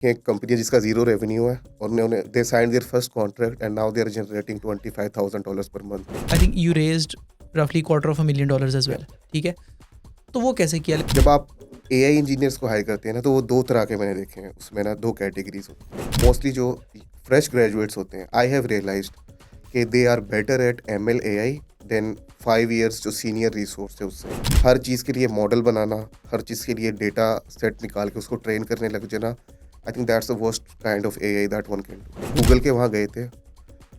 एक कंपनी है जिसका ज़ीरो रेवेन्यू है और उन्होंने they signed their first contract and now they are generating $25,000 per month. I think you raised रफली $250,000 एज या वेल, ठीक है? तो वो कैसे किया? जब आप एआई इंजीनियर्स को हायर करते हैं ना, तो वो 2 तरह के मैंने देखे हैं। उसमें ना 2 कैटेगरीज़ होती हैं। मोस्टली जो फ्रेश ग्रेजुएट्स होते हैं, आई हैव रियलाइज्ड कि they are better at ML AI than 5 years जो सीनियर रिसोर्स है उससे। हर चीज़ के लिए मॉडल बनाना, हर चीज़ के लिए डेटा सेट निकाल के उसको ट्रेन करने लग जाना, I think that's the worst kind of AI that one can do. Google के वहाँ गए थे,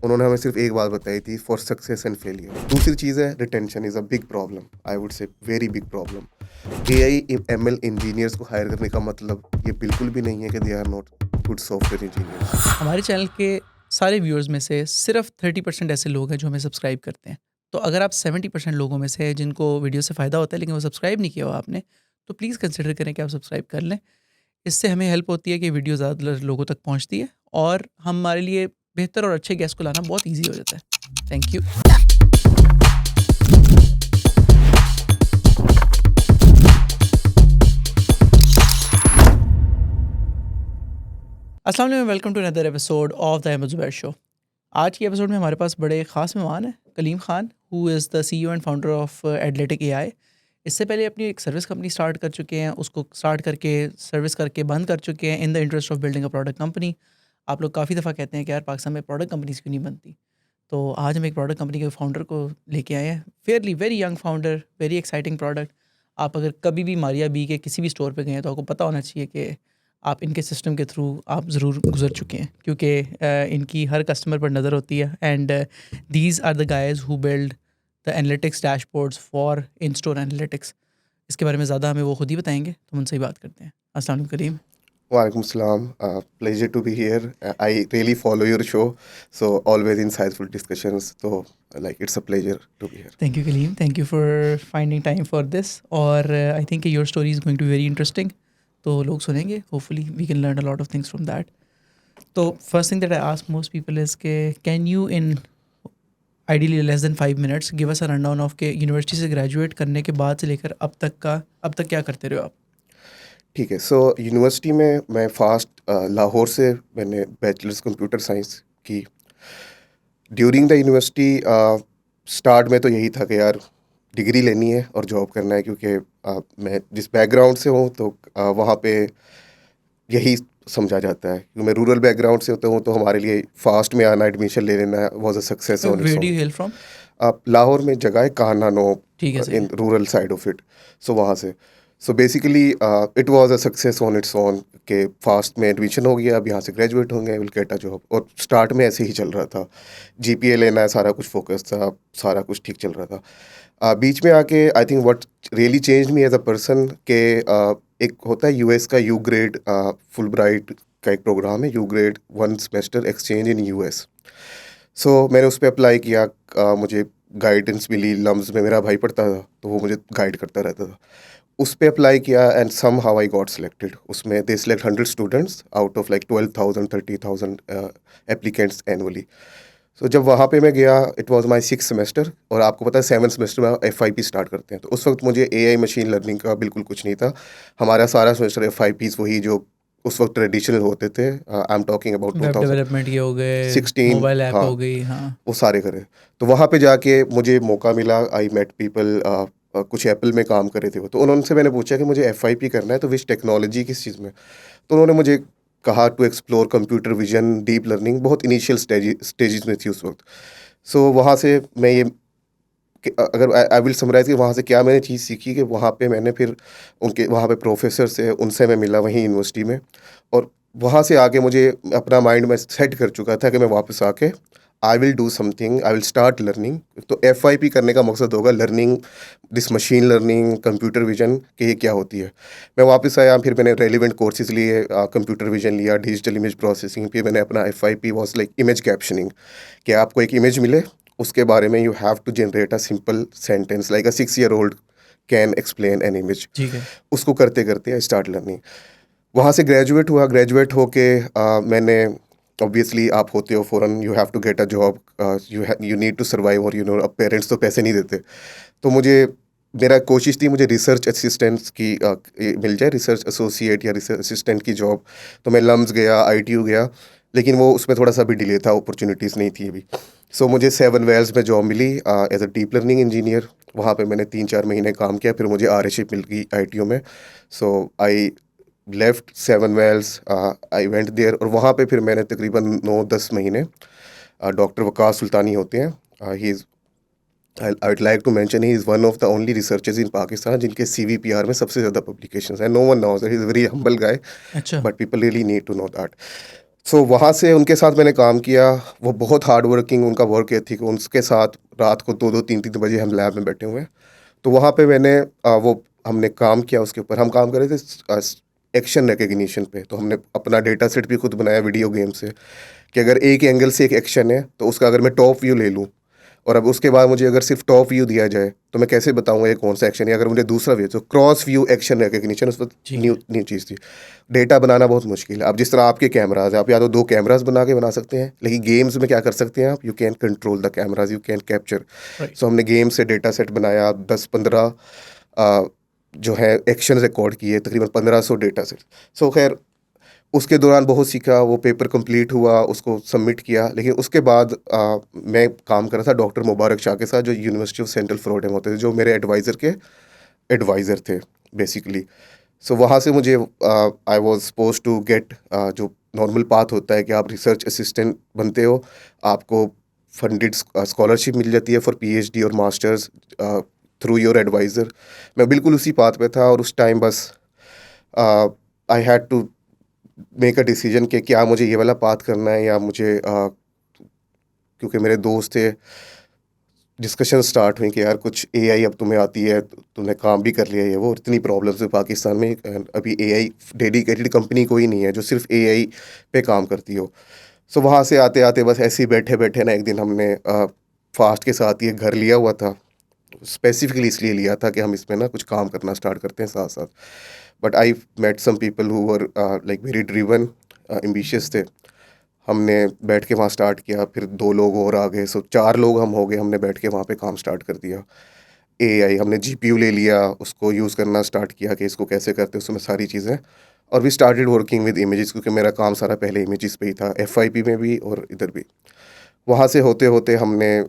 उन्होंने हमें सिर्फ एक बात बताई थी, फॉर सक्सेस एंड फेलियर। दूसरी चीज़ है retention is a big problem, I would say very big problem. AI ML engineers को हायर करने का मतलब ये बिल्कुल भी नहीं है कि they are not good software engineers. हमारे चैनल के सारे व्यूअर्स में से सिर्फ 30% ऐसे लोग हैं जो हमें सब्सक्राइब करते हैं। तो अगर आप 70% लोगों में से हैं जिनको वीडियो से फ़ायदा होता है लेकिन वो सब्सक्राइब नहीं किया हुआ आपने, तो प्लीज़ कंसिडर करें कि आप सब्सक्राइब कर लें। इससे हमें हेल्प होती है कि वीडियो ज़्यादा लोगों तक पहुँचती है और हमारे लिए बेहतर और अच्छे गेस्ट को लाना बहुत ईज़ी हो जाता है। Thank you. अस्सलाम वालेकुम, welcome to another episode of the Ahmed Zubair show. आज की एपिसोड में हमारे पास बड़े ख़ास मेहमान हैं, Kaleem Khan, who is the CEO and founder of Adlytic AI. इससे पहले अपनी एक सर्विस कंपनी स्टार्ट कर चुके हैं, उसको स्टार्ट करके सर्विस करके बंद कर चुके हैं in the interest of building a product company. आप लोग काफ़ी दफ़ा कहते हैं कि यार पाकिस्तान में प्रोडक्ट कंपनीज़ क्यों नहीं बनती? तो आज हम एक प्रोडक्ट कंपनी के फाउंडर को लेके आए हैं, fairly very young founder, very exciting product. आप अगर कभी भी मारिया बी के किसी भी स्टोर पे गए हैं तो आपको पता होना चाहिए कि आप इनके सिस्टम के थ्रू आप ज़रूर गुजर चुके हैं, क्योंकि इनकी हर कस्टमर पर नज़र होती है। And these are the guys who build the analytics dashboards for in store analytics. इसके बारे में ज़्यादा हमें वो खुद ही बताएंगे, तो हम उनसे ही बात करते हैं। अस्सलाम वालेकुम करीम। वालेकुम सलाम, pleasure to be here. I really follow your show, so always insightful discussions, तो like it's a pleasure to be here. Thank you Kaleem, thank you for finding time for this. और I think your story is going to be very interesting. तो लोग सुनेंगे, hopefully we can learn a lot of things from that. तो first thing that I ask most people is के can you in ideally less than 5 minutes give us a run down of के university से graduate करने के बाद से लेकर अब तक क्या करते रहे हो आप? ठीक है, सो यूनिवर्सिटी में मैं फास्ट लाहौर से मैंने बैचलर्स कंप्यूटर साइंस की। ड्यूरिंग द यूनिवर्सिटी स्टार्ट में तो यही था कि यार डिग्री लेनी है और जॉब करना है, क्योंकि मैं जिस बैकग्राउंड से हूँ तो वहाँ पे यही समझा जाता है। क्योंकि मैं रूरल बैकग्राउंड से होता हूँ, तो हमारे लिए फास्ट में आना, एडमिशन ले लेना was a success on its where do own. You hail from? आप लाहौर में जगह है कानानो, ठीक है, सही इन है। Rural side of it. So वहाँ से, so basically it was a success on its own के फास्ट में एडमिशन हो गया, अब यहाँ से ग्रेजुएट होंगे, विल गेट अ जॉब। और स्टार्ट में ऐसे ही चल रहा था, जीपीए लेना है, सारा कुछ फोकस था, सारा कुछ ठीक चल रहा था। बीच में आके I think what really change me as a person के एक होता है यूएस का यू ग्रेड, फुल ब्राइट का एक प्रोग्राम है, UGRAD 1 semester exchange in US. So मैंने उस पर अप्लाई किया, मुझे गाइडेंस मिली। लम्स में मेरा भाई पढ़ता था, तो वो मुझे गाइड करता रहता था। उस पे अप्लाई किया and somehow I got selected. उसमें they select 100 students out of like 12,000 30,000 applicants annually. So जब वहाँ पे मैं गया, इट वाज माय 6 सेमेस्टर, और आपको पता है 7 सेमेस्टर में FIP स्टार्ट करते हैं। तो उस वक्त मुझे AI मशीन लर्निंग का बिल्कुल कुछ नहीं था। हमारा सारा सेमेस्टर FIPs वही जो उस वक्त ट्रेडिशनल होते थे। आई am talking about web development के हो गए, 2016। मोबाइल ऐप हाँ, हो गई, हाँ। वो सारे करे। तो वहाँ पे जाके मुझे मौका मिला, आई मेट पीपल, कुछ एप्पल में काम कर रहे थे वो। तो उन्होंने मैंने पूछा कि मुझे FIP करना है, तो विच टेक्नोलॉजी, किस चीज़ में? तो उन्होंने मुझे कहा to explore computer vision, deep learning, बहुत इनिशियल स्टेजेस में थी उस वक्त। सो वहाँ से मैं ये अगर आई विल समराइज कि वहाँ से क्या मैंने चीज़ सीखी, कि वहाँ पे मैंने फिर उनके वहाँ पे प्रोफेसर से, उनसे मैं मिला वहीं यूनिवर्सिटी में। और वहाँ से आके मुझे अपना माइंड में सेट कर चुका था कि मैं वापस आके I will do something, I will start learning. तो FIP करने का मकसद होगा learning this machine learning, computer vision, कि ये क्या होती है। मैं वापस आया, फिर मैंने रेलिवेंट कोर्सेज लिए, कंप्यूटर विजन लिया, डिजिटल इमेज प्रोसेसिंग। फिर मैंने अपना FIP was like image captioning, कि आपको एक इमेज मिले, उसके बारे में you have to generate a simple sentence like a 6 year old can explain an image. ठीक है। उसको करते करते आई स्टार्ट लर्निंग। वहाँ से ग्रेजुएट हुआ। ग्रेजुएट होके मैंने, ऑब्वियसली आप होते हो फ़ौरन, you have to get a job, you need to survive, और अब पेरेंट्स तो पैसे नहीं देते। तो मुझे मेरा कोशिश थी मुझे रिसर्च असिस्टेंट्स की मिल जाए, रिसर्च एसोसिएट या रिसर्च असिस्टेंट की जॉब। तो मैं लम्स गया, आईटीयू गया, लेकिन वो उसमें थोड़ा सा भी डिले था, अपॉर्चुनिटीज़ नहीं थी अभी। सो मुझे 7 वेल्स में जॉब मिली as a deep learning engineer. वहाँ पे मैंने 3-4 महीने काम किया, फिर मुझे आरशिप मिल गई आईटीयू में। So I left 7 wells, I went there, और वहाँ पे फिर मैंने तकरीबन 9-10 महीने, डॉक्टर वकास सुल्तानी होते हैं, he is I'd like to mention he is one of the only researchers in Pakistan जिनके CVPR में सबसे ज़्यादा publications हैं. No one knows that. He is a very humble guy, अच्छा। but people really need to know that. So वहाँ से उनके साथ मैंने काम किया। वो बहुत हार्ड वर्किंग, उनका वर्क एथिक, उनके साथ रात को 2-2 3-3 बजे हम लैब में बैठे हुए हैं। तो वहाँ पे मैंने हमने काम किया उसके ऊपर। हम काम कर रहे थे एक्शन रिकग्निशन पे। तो हमने अपना डेटा सेट भी खुद बनाया वीडियो गेम से, कि अगर एक एंगल से एक एक्शन है तो उसका अगर मैं टॉप व्यू ले लूँ, और अब उसके बाद मुझे अगर सिर्फ टॉप व्यू दिया जाए तो मैं कैसे बताऊंगा ये कौन सा एक्शन है। अगर मुझे दूसरा व्यू, तो क्रॉस व्यू एक्शन रिकग्निशन उस वक्त ठीक न्यू है। न्यू चीज़ थी। डेटा बनाना बहुत मुश्किल है। अब जिस तरह आपके कैमराज हैं, आप या तो 2 कैमराज बना सकते हैं, लेकिन गेम्स में क्या कर सकते हैं आप, you can control the cameras, you can capture. Right. So हमने गेम से डेटा सेट बनाया, 10-15 जो है एक्शन रिकॉर्ड किए, तकरीबन 1500 डेटा सेट। सो खैर उसके दौरान बहुत सीखा, वो पेपर कंप्लीट हुआ, उसको सबमिट किया। लेकिन उसके बाद मैं काम कर रहा था डॉक्टर मुबारक शाह के साथ, जो यूनिवर्सिटी ऑफ सेंट्रल फ्लोरिडा में होते थे, जो मेरे एडवाइज़र के एडवाइज़र थे बेसिकली। सो वहाँ से मुझे I was suppose to get, जो नॉर्मल पाथ होता है कि आप रिसर्च असिस्टेंट बनते हो, आपको फंडेड स्कॉलरशिप मिल जाती है फॉर पीएचडी और मास्टर्स थ्रू योर एडवाइज़र। मैं बिल्कुल उसी पाथ पे था, और उस टाइम बस I had to make a decision कि क्या मुझे ये वाला पाथ करना है या मुझे क्योंकि मेरे दोस्त थे, डिस्कशन स्टार्ट हुई कि यार कुछ एआई अब तुम्हें आती है, तुमने काम भी कर लिया है, वो इतनी प्रॉब्लम्स है पाकिस्तान में, अभी एआई डेडिकेटेड कंपनी कोई नहीं है जो सिर्फ एआई पे काम करती हो। सो वहाँ से आते आते बस ऐसे ही बैठे बैठे ना, एक दिन हमने फास्ट के साथ ये घर लिया हुआ था। स्पेसिफिकली इसलिए लिया था कि हम इसमें ना कुछ काम करना स्टार्ट करते हैं साथ साथ। But I met some people who were like very driven, ambitious थे। हमने बैठ के वहाँ स्टार्ट किया, फिर 2 लोग और आ गए, सो 4 लोग हम हो गए। हमने बैठ के वहाँ पे काम स्टार्ट कर दिया। एआई हमने जीपीयू ले लिया, उसको यूज़ करना स्टार्ट किया कि इसको कैसे करते हैं, उसमें सारी चीज़ें। और we started working with images, क्योंकि मेरा काम सारा पहले इमेजेस पे ही था, एफआईपी में भी और इधर भी। वहाँ से होते होते हमने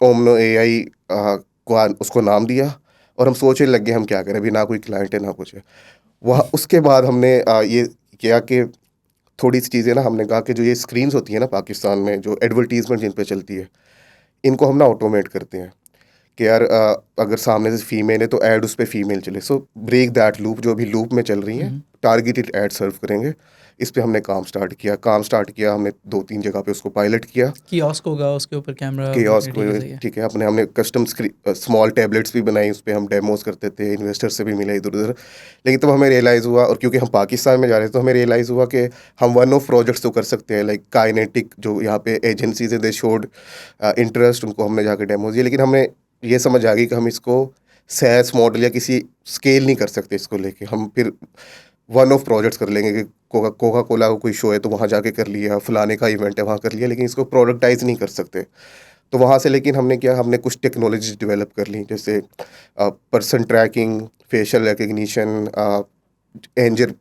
ओमनो एआई को उसको नाम दिया, और हम सोचने लग गए हम क्या करें, अभी ना कोई क्लाइंट है ना कुछ है। वह उसके बाद हमने ये किया कि थोड़ी सी चीज़ें ना, हमने कहा कि जो ये स्क्रीन्स होती है ना पाकिस्तान में, जो एडवर्टीजमेंट जिन पे चलती है, इनको हम ना ऑटोमेट करते हैं कि यार अगर सामने से फीमेल है तो ऐड उस पर फीमेल चले। सो ब्रेक दैट लूप, जो भी लूप में चल रही हैं, टारगेटेड ऐड सर्व करेंगे। इस पे हमने काम स्टार्ट किया हमने 2-3 जगह पे उसको पायलट किया। कियोस्क होगा, उसके ऊपर कैमरा। कियोस्क ठीक है, सही है। ठीक है, अपने हमने कस्टम स्मॉल टैबलेट्स भी बनाई, उस पे हम डेमोज करते थे, इन्वेस्टर से भी मिले इधर उधर। लेकिन तब हमें रियलाइज़ हुआ, और क्योंकि हम पाकिस्तान में जा रहे थे, तो हमें रियलाइज़ हुआ कि हम वन ऑफ प्रोजेक्ट्स तो कर सकते हैं, लाइक काइनेटिक जो यहाँ पे एजेंसीज है, दे शोड इंटरेस्ट, उनको हमने जाके डेमोज दिए। लेकिन हमें ये समझ आ गई कि हम इसको सैस मॉडल या किसी स्केल नहीं कर सकते इसको लेके। हम फिर वन ऑफ प्रोजेक्ट्स कर लेंगे कि कोका कोला का कोई शो है तो वहाँ जाके कर लिया, फलाने का इवेंट है वहाँ कर लिया, लेकिन इसको प्रोडक्टाइज नहीं कर सकते। तो वहाँ से लेकिन हमने किया, हमने कुछ टेक्नोलॉजीज डेवलप कर ली, जैसे पर्सन ट्रैकिंग, फेशियल रिकग्निशन, एंजर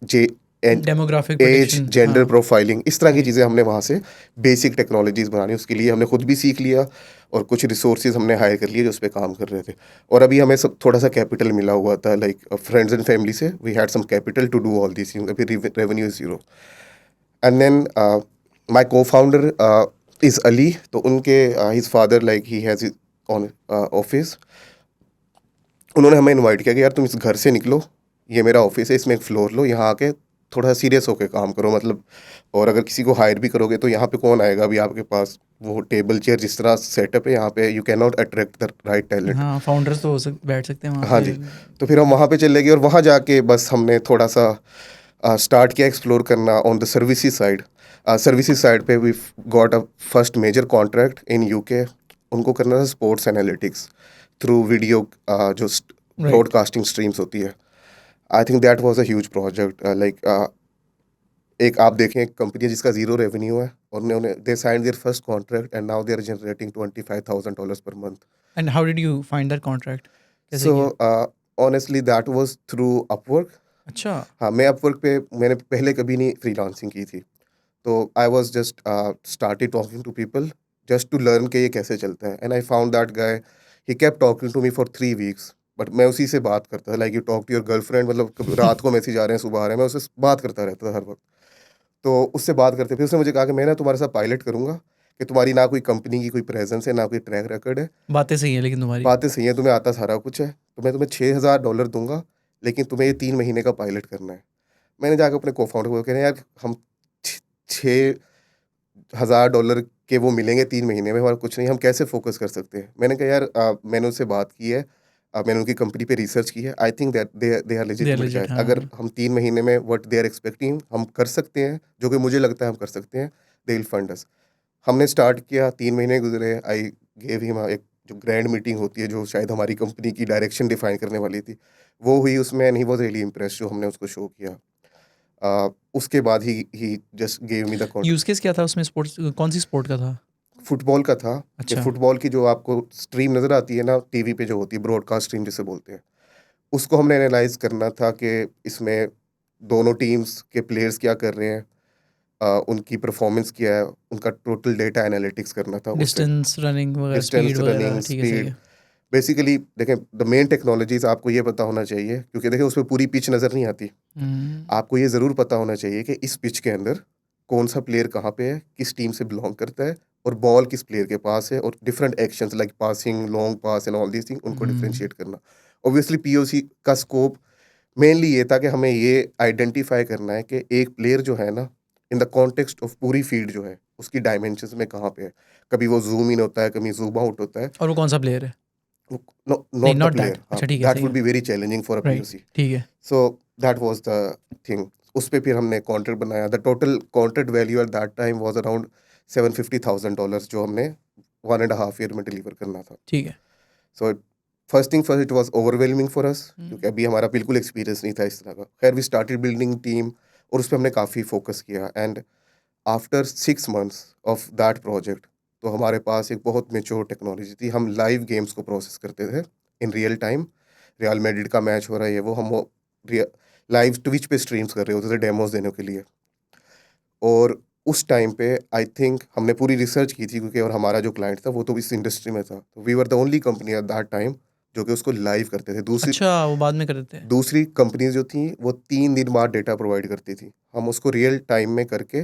जे डेमोग्राफिक एज, प्रेडिक्शन, जेंडर हाँ। प्रोफाइलिंग, इस तरह की राइट। चीज़ें हमने वहाँ से बेसिक टेक्नोलॉजीज़ बनानी, उसके लिए हमने खुद भी सीख लिया, और कुछ रिसोर्सेज हमने हायर कर लिए जो उस पर काम कर रहे थे। और अभी हमें सब थोड़ा सा कैपिटल मिला हुआ था, लाइक फ्रेंड्स एंड फैमिली से we had some capital to do all this things. अभी revenue is 0। And then my cofounder is Ali, तो उनके his father like he has on office. उन्होंने हमें इनवाइट किया कि यार तुम इस घर से निकलो, ये मेरा ऑफिस है, इसमें एक फ्लोर लो, यहाँ आके थोड़ा सा सीरियस होकर काम करो, मतलब। और अगर किसी को हायर भी करोगे तो यहाँ पे कौन आएगा, अभी आपके पास वो टेबल चेयर जिस तरह सेटअप है यहाँ पे, you can not attract the right talent. हाँ, फाउंडर्स तो बैठ सकते हैं वहाँ हाँ पे। जी। तो फिर हम वहाँ पे चले गए, और वहाँ जाके बस हमने थोड़ा सा स्टार्ट किया एक्सप्लोर करना on the services side. Services side पे we got a first major contract in UK. उनको करना था स्पोर्ट्स एनालिटिक्स थ्रू वीडियो, जो राइट। ब्रॉडकास्टिंग स्ट्रीम्स होती है। I think that was a huge project, like एक आप देखें, एक कंपनी है जिसका 0 रेवेन्यू है, और उन्होंने they signed their first contract and now they are generating $25,000 per month. And how did you find that contract? कैसे सो किया? Honestly that was through Upwork. अच्छा। हाँ, मैं अपवर्क पे मैंने पहले कभी नहीं फ्रीलांसिंग की थी। तो I was just started talking to people just to learn कि ये कैसे चलता है, and I found that guy, he kept talking to me for 3 weeks. But मैं उसी से बात करता था, like you talk to your girlfriend, मतलब कभी रात को मैसेज आ रहे हैं, सुबह आ रहे हैं, मैं उससे बात करता रहता था हर वक़्त। तो उससे बात करते फिर उसने मुझे कहा कि मैं ना तुम्हारे साथ पायलट करूँगा, कि तुम्हारी ना कोई कंपनी की कोई प्रेज़ेंस है, ना कोई ट्रैक रिकॉर्ड है। बातें सही हैं लेकिन तुम्हारी। बातें सही हैं, तुम्हें आता सारा कुछ है, तो मैं तुम्हें $6000 दूँगा, लेकिन तुम्हें ये 3 महीने का पायलट करना है। मैंने जाके अपने को-फाउंडर को कहा, यार हम छ $6000 के वो मिलेंगे 3 महीने में, हमारा कुछ नहीं, हम कैसे फ़ोकस कर सकते हैं? मैंने कहा यार मैंने उससे बात की है, मैंने उनकी कंपनी पे रिसर्च की है, I think that they are they are legitimate legit, guys. अगर हाँ। हम 3 महीने में व्हाट दे आर एक्सपेक्टिंग हम कर सकते हैं, जो कि मुझे लगता है हम कर सकते हैं, दे विल फंड अस। हमने स्टार्ट किया, 3 महीने गुज़रे, आई गिव हिम एक जो ग्रैंड मीटिंग होती है, जो शायद हमारी कंपनी की डायरेक्शन डिफाइन करने वाली थी, वो हुई उसमें, and he was really impressed जो हमने उसको शो किया। उसके बाद ही just give me the use contract. Case क्या था उसमें? स्पोर्ट्स कौन-सी स्पोर्ट का था? फुटबॉल का था, कि अच्छा। फुटबॉल की जो आपको स्ट्रीम नज़र आती है ना टीवी पे जो होती है, ब्रॉडकास्ट स्ट्रीम जिसे बोलते हैं, उसको हमने एनालाइज़ करना था कि इसमें दोनों टीम्स के प्लेयर्स क्या कर रहे हैं, उनकी परफॉर्मेंस क्या है, उनका टोटल डेटा एनालिटिक्स करना था उससे। डिस्टेंस, रनिंग वगैरह, डिस्टेंस, स्पीड वगैरह, रनिंग, ठीक है, सही स्पीड, है। बेसिकली देखें द मेन टेक्नोलॉजीज़ आपको ये पता होना चाहिए, क्योंकि देखिए उसमें पूरी पिच नज़र नहीं आती। हुँ। आपको ये ज़रूर पता होना चाहिए कि इस पिच के अंदर कौन-सा प्लेयर कहाँ पे है, किस टीम से बिलॉन्ग करता है, और बॉल किस प्लेयर के पास है, और different actions like passing, long pass and all these thing उनको हुँ। डिफरेंशिएट करना। ऑब्वियसली पीओसी का स्कोप मेनली ये था कि हमें ये आइडेंटिफाई करना है कि एक प्लेयर जो है ना, इन द कॉन्टेक्स्ट ऑफ पूरी फील्ड जो है, उसकी डायमेंशंस में कहाँ पे है। कभी वो ज़ूम इन होता है, कभी ज़ूम आउट होता है। और वो कौन-सा प्लेयर है? नो नहीं, not the not that. Player, हाँ, अच्छा, ठीक है, दैट सही वुड है। Be very challenging for a right, POC. ठीक है। So that was the thing. उस पे फिर हमने कॉन्ट्रैक्ट बनाया। The total contract value eight that time was around $750,000 जो हमने 1 एंड अ हाफ ईयर में डिलीवर करना था। ठीक है। So first thing first, it was overwhelming for us, हुँ। क्योंकि अभी हमारा बिल्कुल एक्सपीरियंस नहीं था इस तरह का। खैर वी स्टार्टेड बिल्डिंग टीम, और उस पे हमने काफ़ी फ़ोकस किया, and after 6 months of that project, तो हमारे पास एक बहुत मैच्योर टेक्नोलॉजी थी। हम लाइव गेम्स को प्रोसेस करते थे in real time. Real Madrid का मैच हो रहा है, ये वो, हम वो लाइव ट्विच पे स्ट्रीम्स कर रहे होते थे डेमोज देने के लिए। और उस टाइम पे आई थिंक हमने पूरी रिसर्च की थी, क्योंकि और हमारा जो क्लाइंट था वो तो इस इंडस्ट्री में था, तो we were the only company at that time जो कि उसको लाइव करते थे। दूसरी अच्छा, वो बाद में कर देते हैं। दूसरी कंपनीज जो थी वो 3 दिन बाद डेटा प्रोवाइड करती थी, हम उसको रियल टाइम में करके।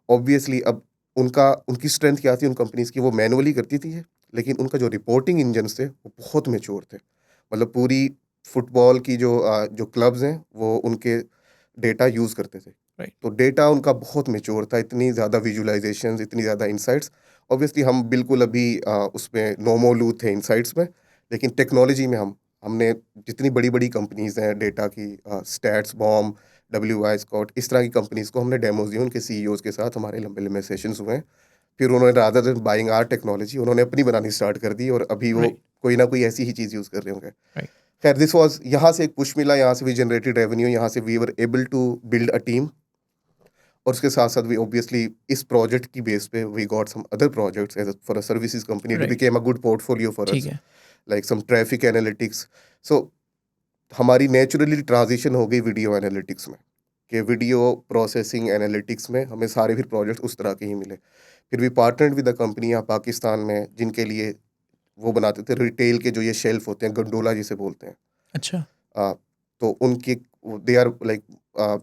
ऑब्वियसली अब उनका उनकी स्ट्रेंथ क्या थी उन कंपनीज की, वो मैनुअली करती थी ये, लेकिन उनका जो रिपोर्टिंग इंजन्स थे वो बहुत मेच्योर थे। मतलब पूरी फुटबॉल की जो क्लब्स हैं वो उनके डेटा यूज़ करते थे। राइट। तो डेटा उनका बहुत मेच्योर था, इतनी ज़्यादा विजुअलाइजेशंस, इतनी ज़्यादा इनसाइट्स। ऑब्वियसली हम बिल्कुल अभी उसमें नोमोलू थे इनसाइट्स में, लेकिन टेक्नोलॉजी में हमने जितनी बड़ी-बड़ी कंपनीज़ हैं डेटा की, स्टैट्स बॉम्ब, डब्ल्यूआई स्कॉट, इस तरह की कंपनीज़ को हमने डेमोज़ दिए, उनके सीईओज़ के साथ हमारे लंबे-लंबे सेशंस हुए हैं। फिर उन्होंने rather than buying our technology उन्होंने अपनी बनानी स्टार्ट कर दी, और अभी वो राइट, कोई ना कोई ऐसी ही चीज़ यूज़ कर रहे होंगे। राइट। खैर दिस वाज़, यहाँ से एक पुश मिला, यहाँ से वी जनरेटेड रेवेन्यू, यहाँ से we were able to build a team, और उसके साथ-साथ वी ऑब्वियसली इस प्रोजेक्ट की बेस पे we got some other projects as for a services company, it right, became a good portfolio for ठीक us, है। Like some traffic analytics. So हमारी naturally transition हो गई वीडियो एनालिटिक्स में, कि वीडियो प्रोसेसिंग एनालिटिक्स में हमें सारे फिर प्रोजेक्ट्स उस तरह के ही मिले। फिर भी पार्टनर्ड विद द कंपनी यहाँ पाकिस्तान में, जिनके लिए वो बनाते थे रिटेल के जो ये शेल्फ होते हैं, गंडोला जिसे बोलते हैं। अच्छा। अ, तो उनके they are like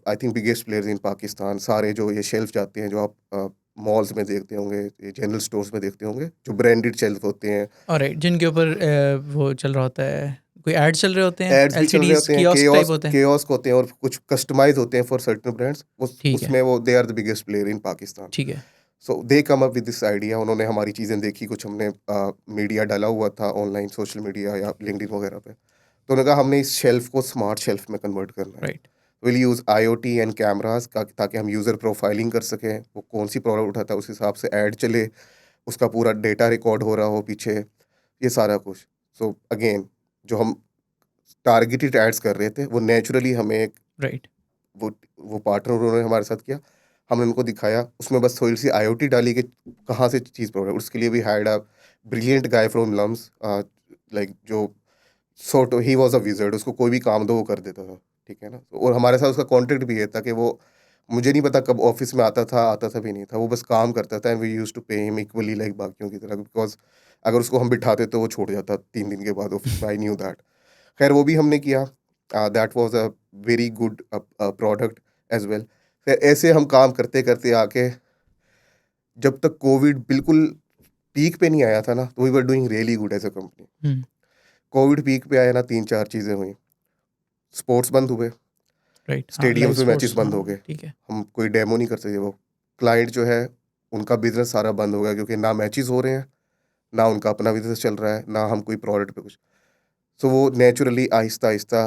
I think biggest players in Pakistan. सारे जो ये शेल्फ जाते हैं, जो आप मॉल्स में देखते होंगे, ये जनरल स्टोर्स में देखते होंगे, जो ब्रांडेड शेल्फ होते हैं। ऑलराइट, जिनके ऊपर वो चल रहा होता है, कोई एड्स चल रहे होते हैं, एड्स भी चल रहे एलसीडीज़, होते हैं, कियोस्क टाइप कियोस्क होते हैं। कियोस्क होते हैं, और कुछ कस्टमाइज़ होते हैं फॉर सर्टेन ब्रांड्स। उस ठीक है, उसमें वो they are the biggest player in Pakistan. ठीक है। So they come up with this idea. उन्होंने हमारी चीज़ें देखी, कुछ हमने मीडिया डाला हुआ था ऑनलाइन, सोशल मीडिया या लिंक्डइन वगैरह पे। तो उन्होंने कहा हमने इस शेल्फ को स्मार्ट शेल्फ में कन्वर्ट करना है। Right, will use IoT and cameras का, ताकि हम यूज़र प्रोफाइलिंग कर सकें, वो कौन सी प्रोडक्ट उठाता है उस हिसाब से ऐड चले, उसका पूरा डेटा रिकॉर्ड हो रहा हो पीछे, ये सारा कुछ। सो अगेन जो हम टारगेटेड एड्स कर रहे थे, वो नेचुरली हमें एक राइट। वो वो पार्टनर उन्होंने हमारे साथ किया। हमने उनको दिखाया, उसमें बस थोड़ी-सी आईओटी डाली कि कहाँ से चीज़ प्रोवाइड, उसके लिए we hired a brilliant guy from LUMS, like जो सॉर्ट ही वाज अ विज़र्ड, उसको कोई भी काम दो वो कर देता था, ठीक है ना? और हमारे साथ उसका कॉन्ट्रैक्ट भी ये था कि वो मुझे नहीं पता कब ऑफ़िस में आता था भी नहीं था, वो बस काम करता था and we used to pay him equally like बाकियों की तरह, बिकॉज़ अगर उसको हम बिठाते तो वो छोड़ जाता 3 दिन के बाद ऑफ़िस में, आई न्यू दैट। खैर वो भी हमने किया, that was a very good product as well. फिर ऐसे हम काम करते-करते आके जब तक कोविड बिल्कुल पीक पे नहीं आया था ना, तो we were doing really good as a company. हुँ, कोविड पीक पे आया ना, 3-4 चीज़ें हुई। स्पोर्ट्स बंद हुए, राइट, हाँ, लाइव स्टेडियम्स में मैचेस स्पोर्ट्स, बंद हो हाँ, गए, ठीक है। हम कोई डेमो नहीं कर सकते वो। क्लाइंट जो है, उनका बिज़नेस सारा बंद हो गया क्योंकि ना मैचेस हो रहे हैं, ना उनका अपना बिज़नेस चल रहा है, ना हम कोई प्रोडक्ट पे कुछ। सो वो नेचुरली आहिस्ता-आहिस्ता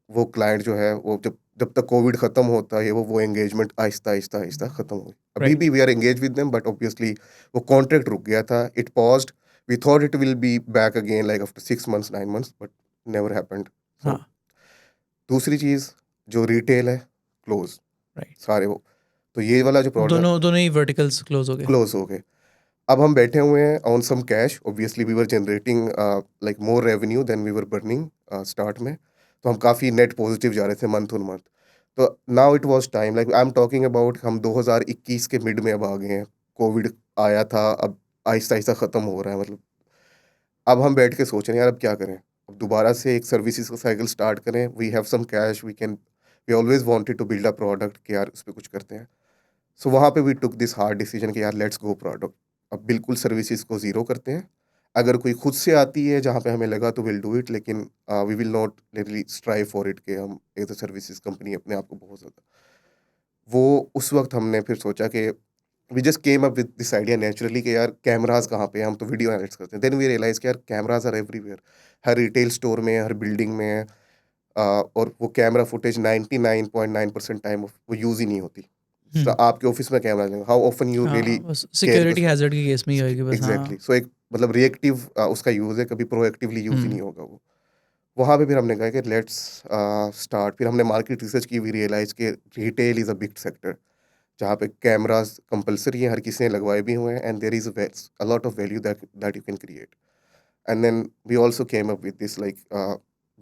वो क्लाइंट जो है, वो जब जब तक कोविड खत्म होता है, वो एंगेजमेंट आहिस्ता-आहिस्ता खत्म हुई। अभी राइट, भी we are engaged with them, but obviously वो कॉन्ट्रैक्ट रुक गया था, it paused. We thought it will be back again like after 6 months, 9 months, but never happened. हाँ, सो दूसरी चीज़ जो रिटेल है, क्लोज़ राइट। सारे वो। तो ये वाला जो प्रोडक्ट दोनों दोनों ही वर्टिकल्स क्लोज़ हो गए। क्लोज़ हो गए। अब हम बैठे हुए हैं on some cash, obviously we were generating like more revenue than we were burning start में। तो हम काफ़ी नेट पॉजिटिव जा रहे थे मंथ ऑन मंथ। तो now it was time, like I am talking about, हम 2021 के मिड में अब आ गए हैं। कोविड आया था, अब आहिस्ता-आहिस्ता ख़त्म हो रहा है, मतलब अब हम बैठ के सोच रहे हैं यार अब क्या करें? अब दोबारा से एक सर्विसेज़ का साइकिल स्टार्ट करें, we have some cash, we always wanted to build a product कि यार इस पे कुछ करते हैं। सो वहाँ पे we took this hard decision कि यार लेट्स गो प्रोडक्ट। अब बिल्कुल सर्विसेज को ज़ीरो करते हैं। अगर कोई खुद से आती है जहाँ पे हमें लगा तो विल डू इट, लेकिन we will not really strive for it कि हम एज़ अ सर्विसेज कंपनी अपने आप को बहुत ज़्यादा। वो उस वक़्त हमने फिर सोचा कि we just came up with this idea naturally कि यार कैमराज़ कहाँ पे हैं? हम तो वीडियो एनालिटिक्स करते हैं। देन वी रियलाइज़ कि यार कैमराज़ आर एवरीवेयर। हर रिटेल स्टोर में, हर बिल्डिंग में है। और वो कैमरा फुटेज 99.9% टाइम वो यूज़ ही नहीं होती। हुँ, आपके ऑफ़िस में कैमरा लगा, हाउ ऑफ़न यू रियली हाँ, बस कैरी द सिक्योरिटी हैज़र्ड के केस में ही होएगी बस, एग्ज़ैक्टली। हाँ। सो एक मतलब रिएक्टिव उसका यूज़ है, कभी प्रोएक्टिवली यूज़ ही हुँ, नहीं होगा वो। वहाँ पे फिर हमने कहा कि लेट्स स्टार्ट। फिर हमने मार्केट रिसर्च की, वी रियलाइज़ कि retail is a big sector, जहाँ पे कैमराज़ कंपल्सरी हैं, हर किसी ने लगवाए भी हुए हैं and there is a lot of value that that you can create. And then we also came up with this like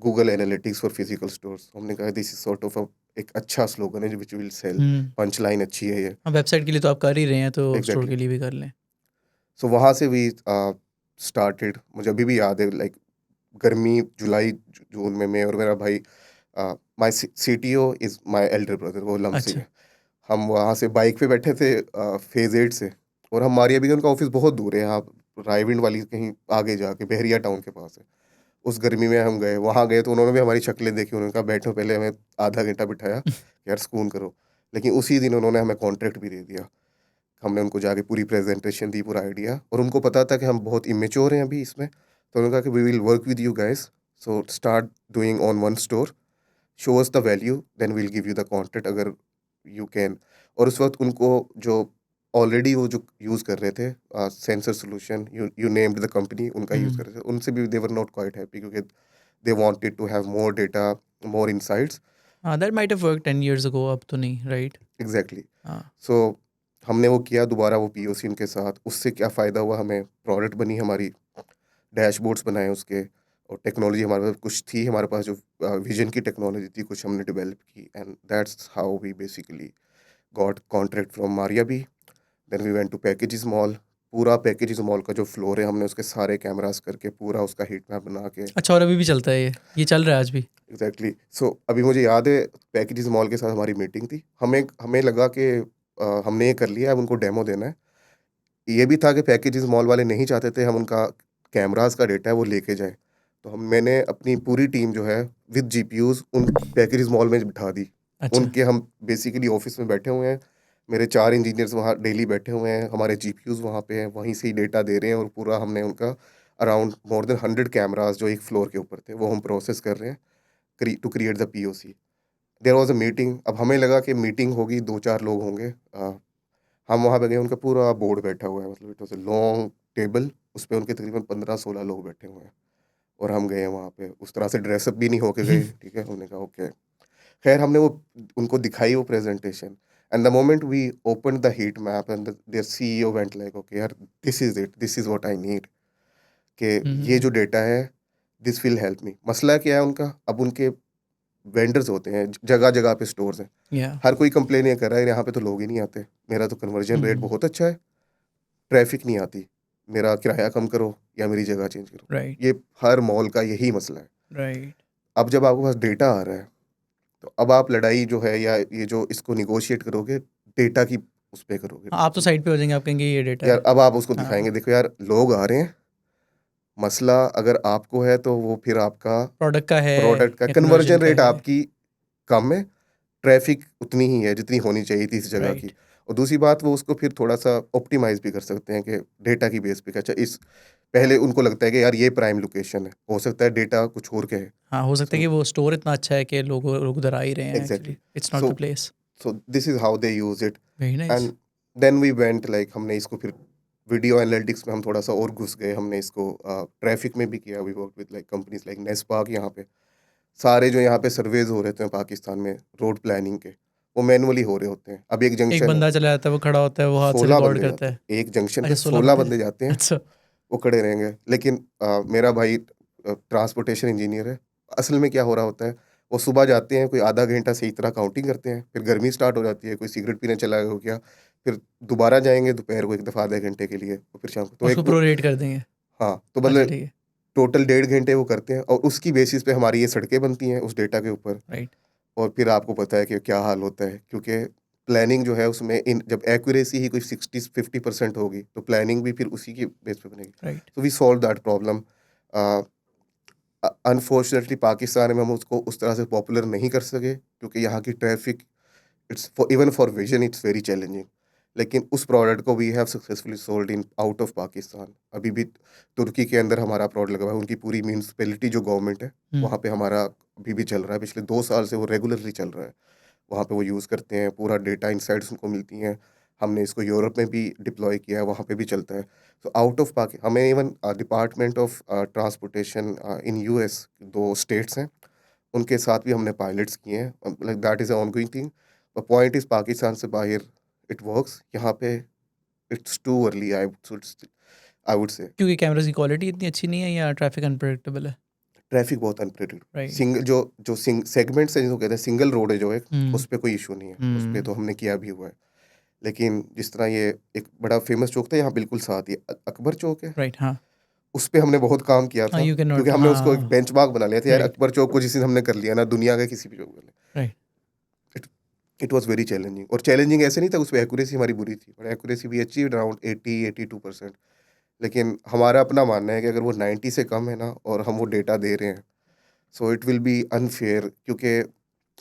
Google analytics for physical stores. हमने कहा दिस इज सॉर्ट ऑफ एक अच्छा स्लोगन है which will sell, हुँ। Punch line अच्छी है ये। हाँ, वेबसाइट के लिए तो आप कर ही रहे हैं, तो स्टोर एग्जैक्टली। के लिए भी कर लें। सो वहाँ से वी स्टार्टेड। मुझे अभी भी याद है, लाइक गर्मी जुलाई जून में मैं और मेरा भाई, my CTO is my Elder brother, वो लमसम अच्छा, है। हम वहाँ से बाइक पे बैठे थे फेज 8 से, और हमारी अभी उनका ऑफिस बहुत दूर है, यहाँ रायविंड वाली कहीं आगे जाके बहरिया टाउन के पास है। उस गर्मी में हम गए, वहाँ गए तो उन्होंने भी हमारी शक्लें देखी, उन्होंने कहा बैठो, पहले हमें आधा घंटा बिठाया, यार सुकून करो। लेकिन उसी दिन उन्होंने हमें कॉन्ट्रैक्ट भी दे दिया। हमने उनको जाके पूरी प्रेजेंटेशन दी, पूरा आइडिया, और उनको पता था कि हम बहुत इमेच्योर हैं अभी इसमें, तो उन्होंने कहा कि we will work with you guys, so start doing on one store, show us the value, then we'll give you the contract अगर यू कैन। और उस वक्त उनको जो ऑलरेडी वो जो यूज़ कर रहे थे sensor solution, you named the company, उनका यूज़ हुँ। कर रहे थे, उनसे भी they were not quite happy क्योंकि they wanted to have more data, more insights. हाँ, that might have worked 10 years ago, अब तो नहीं, राइट? एग्जैक्टली। हाँ, सो हमने वो किया दोबारा, वो पीओसी उनके साथ, उससे क्या फ़ायदा हुआ हमें, प्रोडक्ट बनी हमारी, डैशबोर्ड्स बनाए उसके, और टेक्नोलॉजी हमारे पास कुछ थी, हमारे पास जो विजन की टेक्नोलॉजी थी कुछ हमने डेवलप की, and that's how we basically got contract from Maria भी। Then we went to Packages Mall. पूरा पैकेजेस मॉल का जो फ्लोर है, हमने उसके सारे कैमरास करके पूरा उसका हीट मैप बना के। अच्छा, और अभी भी चलता है ये चल रहा है आज भी? एग्जैक्टली। सो अभी मुझे याद है, पैकेजेस मॉल के साथ हमारी मीटिंग थी, हमें हमें लगा कि हमने ये कर लिया, अब उनको डेमो देना है। ये भी था कि पैकेजेस मॉल वाले नहीं चाहते थे हम उनका कैमरास का डेटा है वो लेके जाएं, तो हम मैंने अपनी पूरी टीम जो है विद जीपीयूज उन पैकेजेस मॉल में बिठा दी। अच्छा, उनके हम बेसिकली ऑफिस में बैठे हुए हैं, मेरे 4 इंजीनियर्स वहाँ डेली बैठे हुए हैं, हमारे जीपीयूज वहाँ पे हैं, वहीं से ही डेटा दे रहे हैं, और पूरा हमने उनका अराउंड मोर देन 100 कैमरास जो एक फ्लोर के ऊपर थे वो हम प्रोसेस कर रहे हैं to create the POC. There was a meeting, अब हमें लगा कि मीटिंग होगी, 2-4 लोग होंगे। हम वहाँ पे गए, उनका पूरा बोर्ड बैठा हुआ है, मतलब it was a long table, उस पे उनके तकरीबन 15-16 लोग बैठे हुए हैं, और हम गए वहाँ पे, उस तरह से ड्रेसअप भी नहीं होके गए, ठीक है? हमने कहा ओके। खैर हमने वो उनको दिखाई वो presentation, and the moment we opened the heat map and their CEO went like okay यार, this is it, this is what I need, कि हुँ, ये हुँ, जो डेटा है, दिस विल हेल्प मी। मसला क्या है उनका, अब उनके वेंडर्स होते हैं, जगह जगह पे स्टोर्स हैं, या हर कोई कंप्लेन ये कर रहा है यहाँ पे तो लोग ही नहीं आते, मेरा तो कन्वर्जन रेट बहुत अच्छा है, ट्रैफिक नहीं आती, मेरा किराया कम करो या मेरी जगह चेंज करो। राइट ये हर मॉल का यही मसला है। राइट। अब जब आपके पास डेटा आ रहा है, तो अब आप लड़ाई जो है या ये जो इसको निगोशिएट करोगे, डेटा की उस पे करोगे। आप तो साइड पे हो जाएंगे, आप कहेंगे ये डेटा यार है। अब आप उसको हाँ, दिखाएंगे, देखो यार लोग आ रहे हैं, मसला अगर आपको है तो वो फिर आपका प्रोडक्ट का है प्रोडक्ट का या कन्वर्जन कन्वर्जन का रेट है। आपकी कम है, ट्रैफिक उतनी ही है जितनी होनी चाहिए थी इस जगह की। राइट। और दूसरी बात, वो उसको फिर थोड़ा सा ऑप्टिमाइज भी कर सकते हैं कि डेटा की बेस पे कि अच्छा इस पहले उनको लगता है कि यार ये प्राइम लोकेशन है, हो सकता है डेटा कुछ और के है। हाँ, हो सकता है सो कि वो स्टोर इतना अच्छा है कि लोग उधर आ ही रहे हैं, exactly. Actually it's not so the place. So this is how they use it. Very nice. And then we went like, हमने इसको फिर वीडियो एनालिटिक्स में हम थोड़ा सा और घुस गए, हमने इसको ट्रैफिक में भी किया। We work with like companies like NESPAK. यहाँ पे सारे जो यहाँ पे सर्वेज हो रहे थे पाकिस्तान में रोड प्लानिंग के, वो मैनुअली हो रहे होते हैं। अब एक एक जंक्शन है, बंदा चला जाता है, वो खड़ा होता है, वो हाथ से 16 रिकॉर्ड बंदे करता जाते है। हैं एक जंक्शन पे, अच्छा, 16 16 बंदे। बंदे जाते हैं, अच्छा। वो खड़े रहेंगे। लेकिन मेरा भाई ट्रांसपोर्टेशन इंजीनियर है। असल में क्या हो रहा होता है, वो सुबह जाते हैं, कोई आधा घंटा सही तरह काउंटिंग करते हैं, फिर गर्मी स्टार्ट हो जाती है, कोई सिगरेट पीने चला हो गया, फिर दोबारा जाएंगे दोपहर को एक दफ़ा आधे घंटे के लिए, और फिर शाम को तो उसको एक वो। प्रोरेट कर देंगे। हाँ, तो अच्छा, मतलब ठीक है। टोटल 1.5 घंटे वो करते हैं, और उसकी बेसिस पे हमारी ये सड़कें बनती हैं उस डेटा के ऊपर। राइट और फिर आपको पता है कि क्या हाल होता है, क्योंकि प्लानिंग जो है उसमें इन जब एक्यूरेसी ही कोई 60-50% होगी, तो प्लानिंग भी फिर उसी की बेस पे बनेगी। राइट। तो we solve that problem. Unfortunately Pakistan में हम उसको उस तरह से पॉपुलर नहीं कर सके, क्योंकि यहाँ की traffic, it's for even for vision it's very challenging. लेकिन उस प्रोडक्ट को we have successfully sold in out of Pakistan. अभी भी तुर्की के अंदर हमारा प्रोडक्ट लगा हुआ है, उनकी पूरी म्यूनसिपैलिटी जो गवर्नमेंट है, वहाँ पे हमारा अभी भी चल रहा है, पिछले 2 साल से वो रेगुलरली चल रहा है। वहाँ पे वो यूज़ करते हैं, पूरा डेटा इंसाइट्स उनको मिलती हैं। हमने इसको यूरोप में भी डिप्लॉय किया है, वहाँ पे भी चलता है। तो आउट ऑफ पाकि हमें even department of transportation in US 2 states हैं, उनके साथ भी हमने पायलट्स किए हैं। Like that is a ongoing thing. The point is Pakistan से बाहर इट वर्क्स, यहाँ पे it's too early I would से। क्योंकि कैमरास की क्वालिटी इतनी अच्छी नहीं है या ट्रैफिक अनप्रेडिक्टेबल है। ट्रैफिक बहुत अनप्रेडिक्टेबल, राइट। सिंगल जो जो सेगमेंट्स हैं जिनको कहते हैं सिंगल रोड है जो एक, हम्म उस पे कोई इशू नहीं है, उस पे हम्म तो हमने किया भी हुआ है। लेकिन जिस तरह ये एक बड़ा फेमस चौक था यहाँ बिल्कुल साथ ही, अकबर चौक है, राइट। हाँ उस पे हमने बहुत काम किया हाँ, था, यू कैन क्योंकि नॉट। हमने उसको एक हाँ। बेंचमार्क बना लिया था यार, राइट अकबर चौक को जिस दिन हमने कर लिया ना, दुनिया के किसी भी चौक में। Right. It it was very challenging, और चैलेंजिंग ऐसे नहीं था, उसमें एक्यूरेसी हमारी बुरी थी, बट एक्यूरेसी भी अचीव्ड अराउंड 80-82%। लेकिन हमारा अपना मानना है कि अगर वो 90 से कम है ना, और हम वो डेटा दे रहे हैं, so it will be unfair, क्योंकि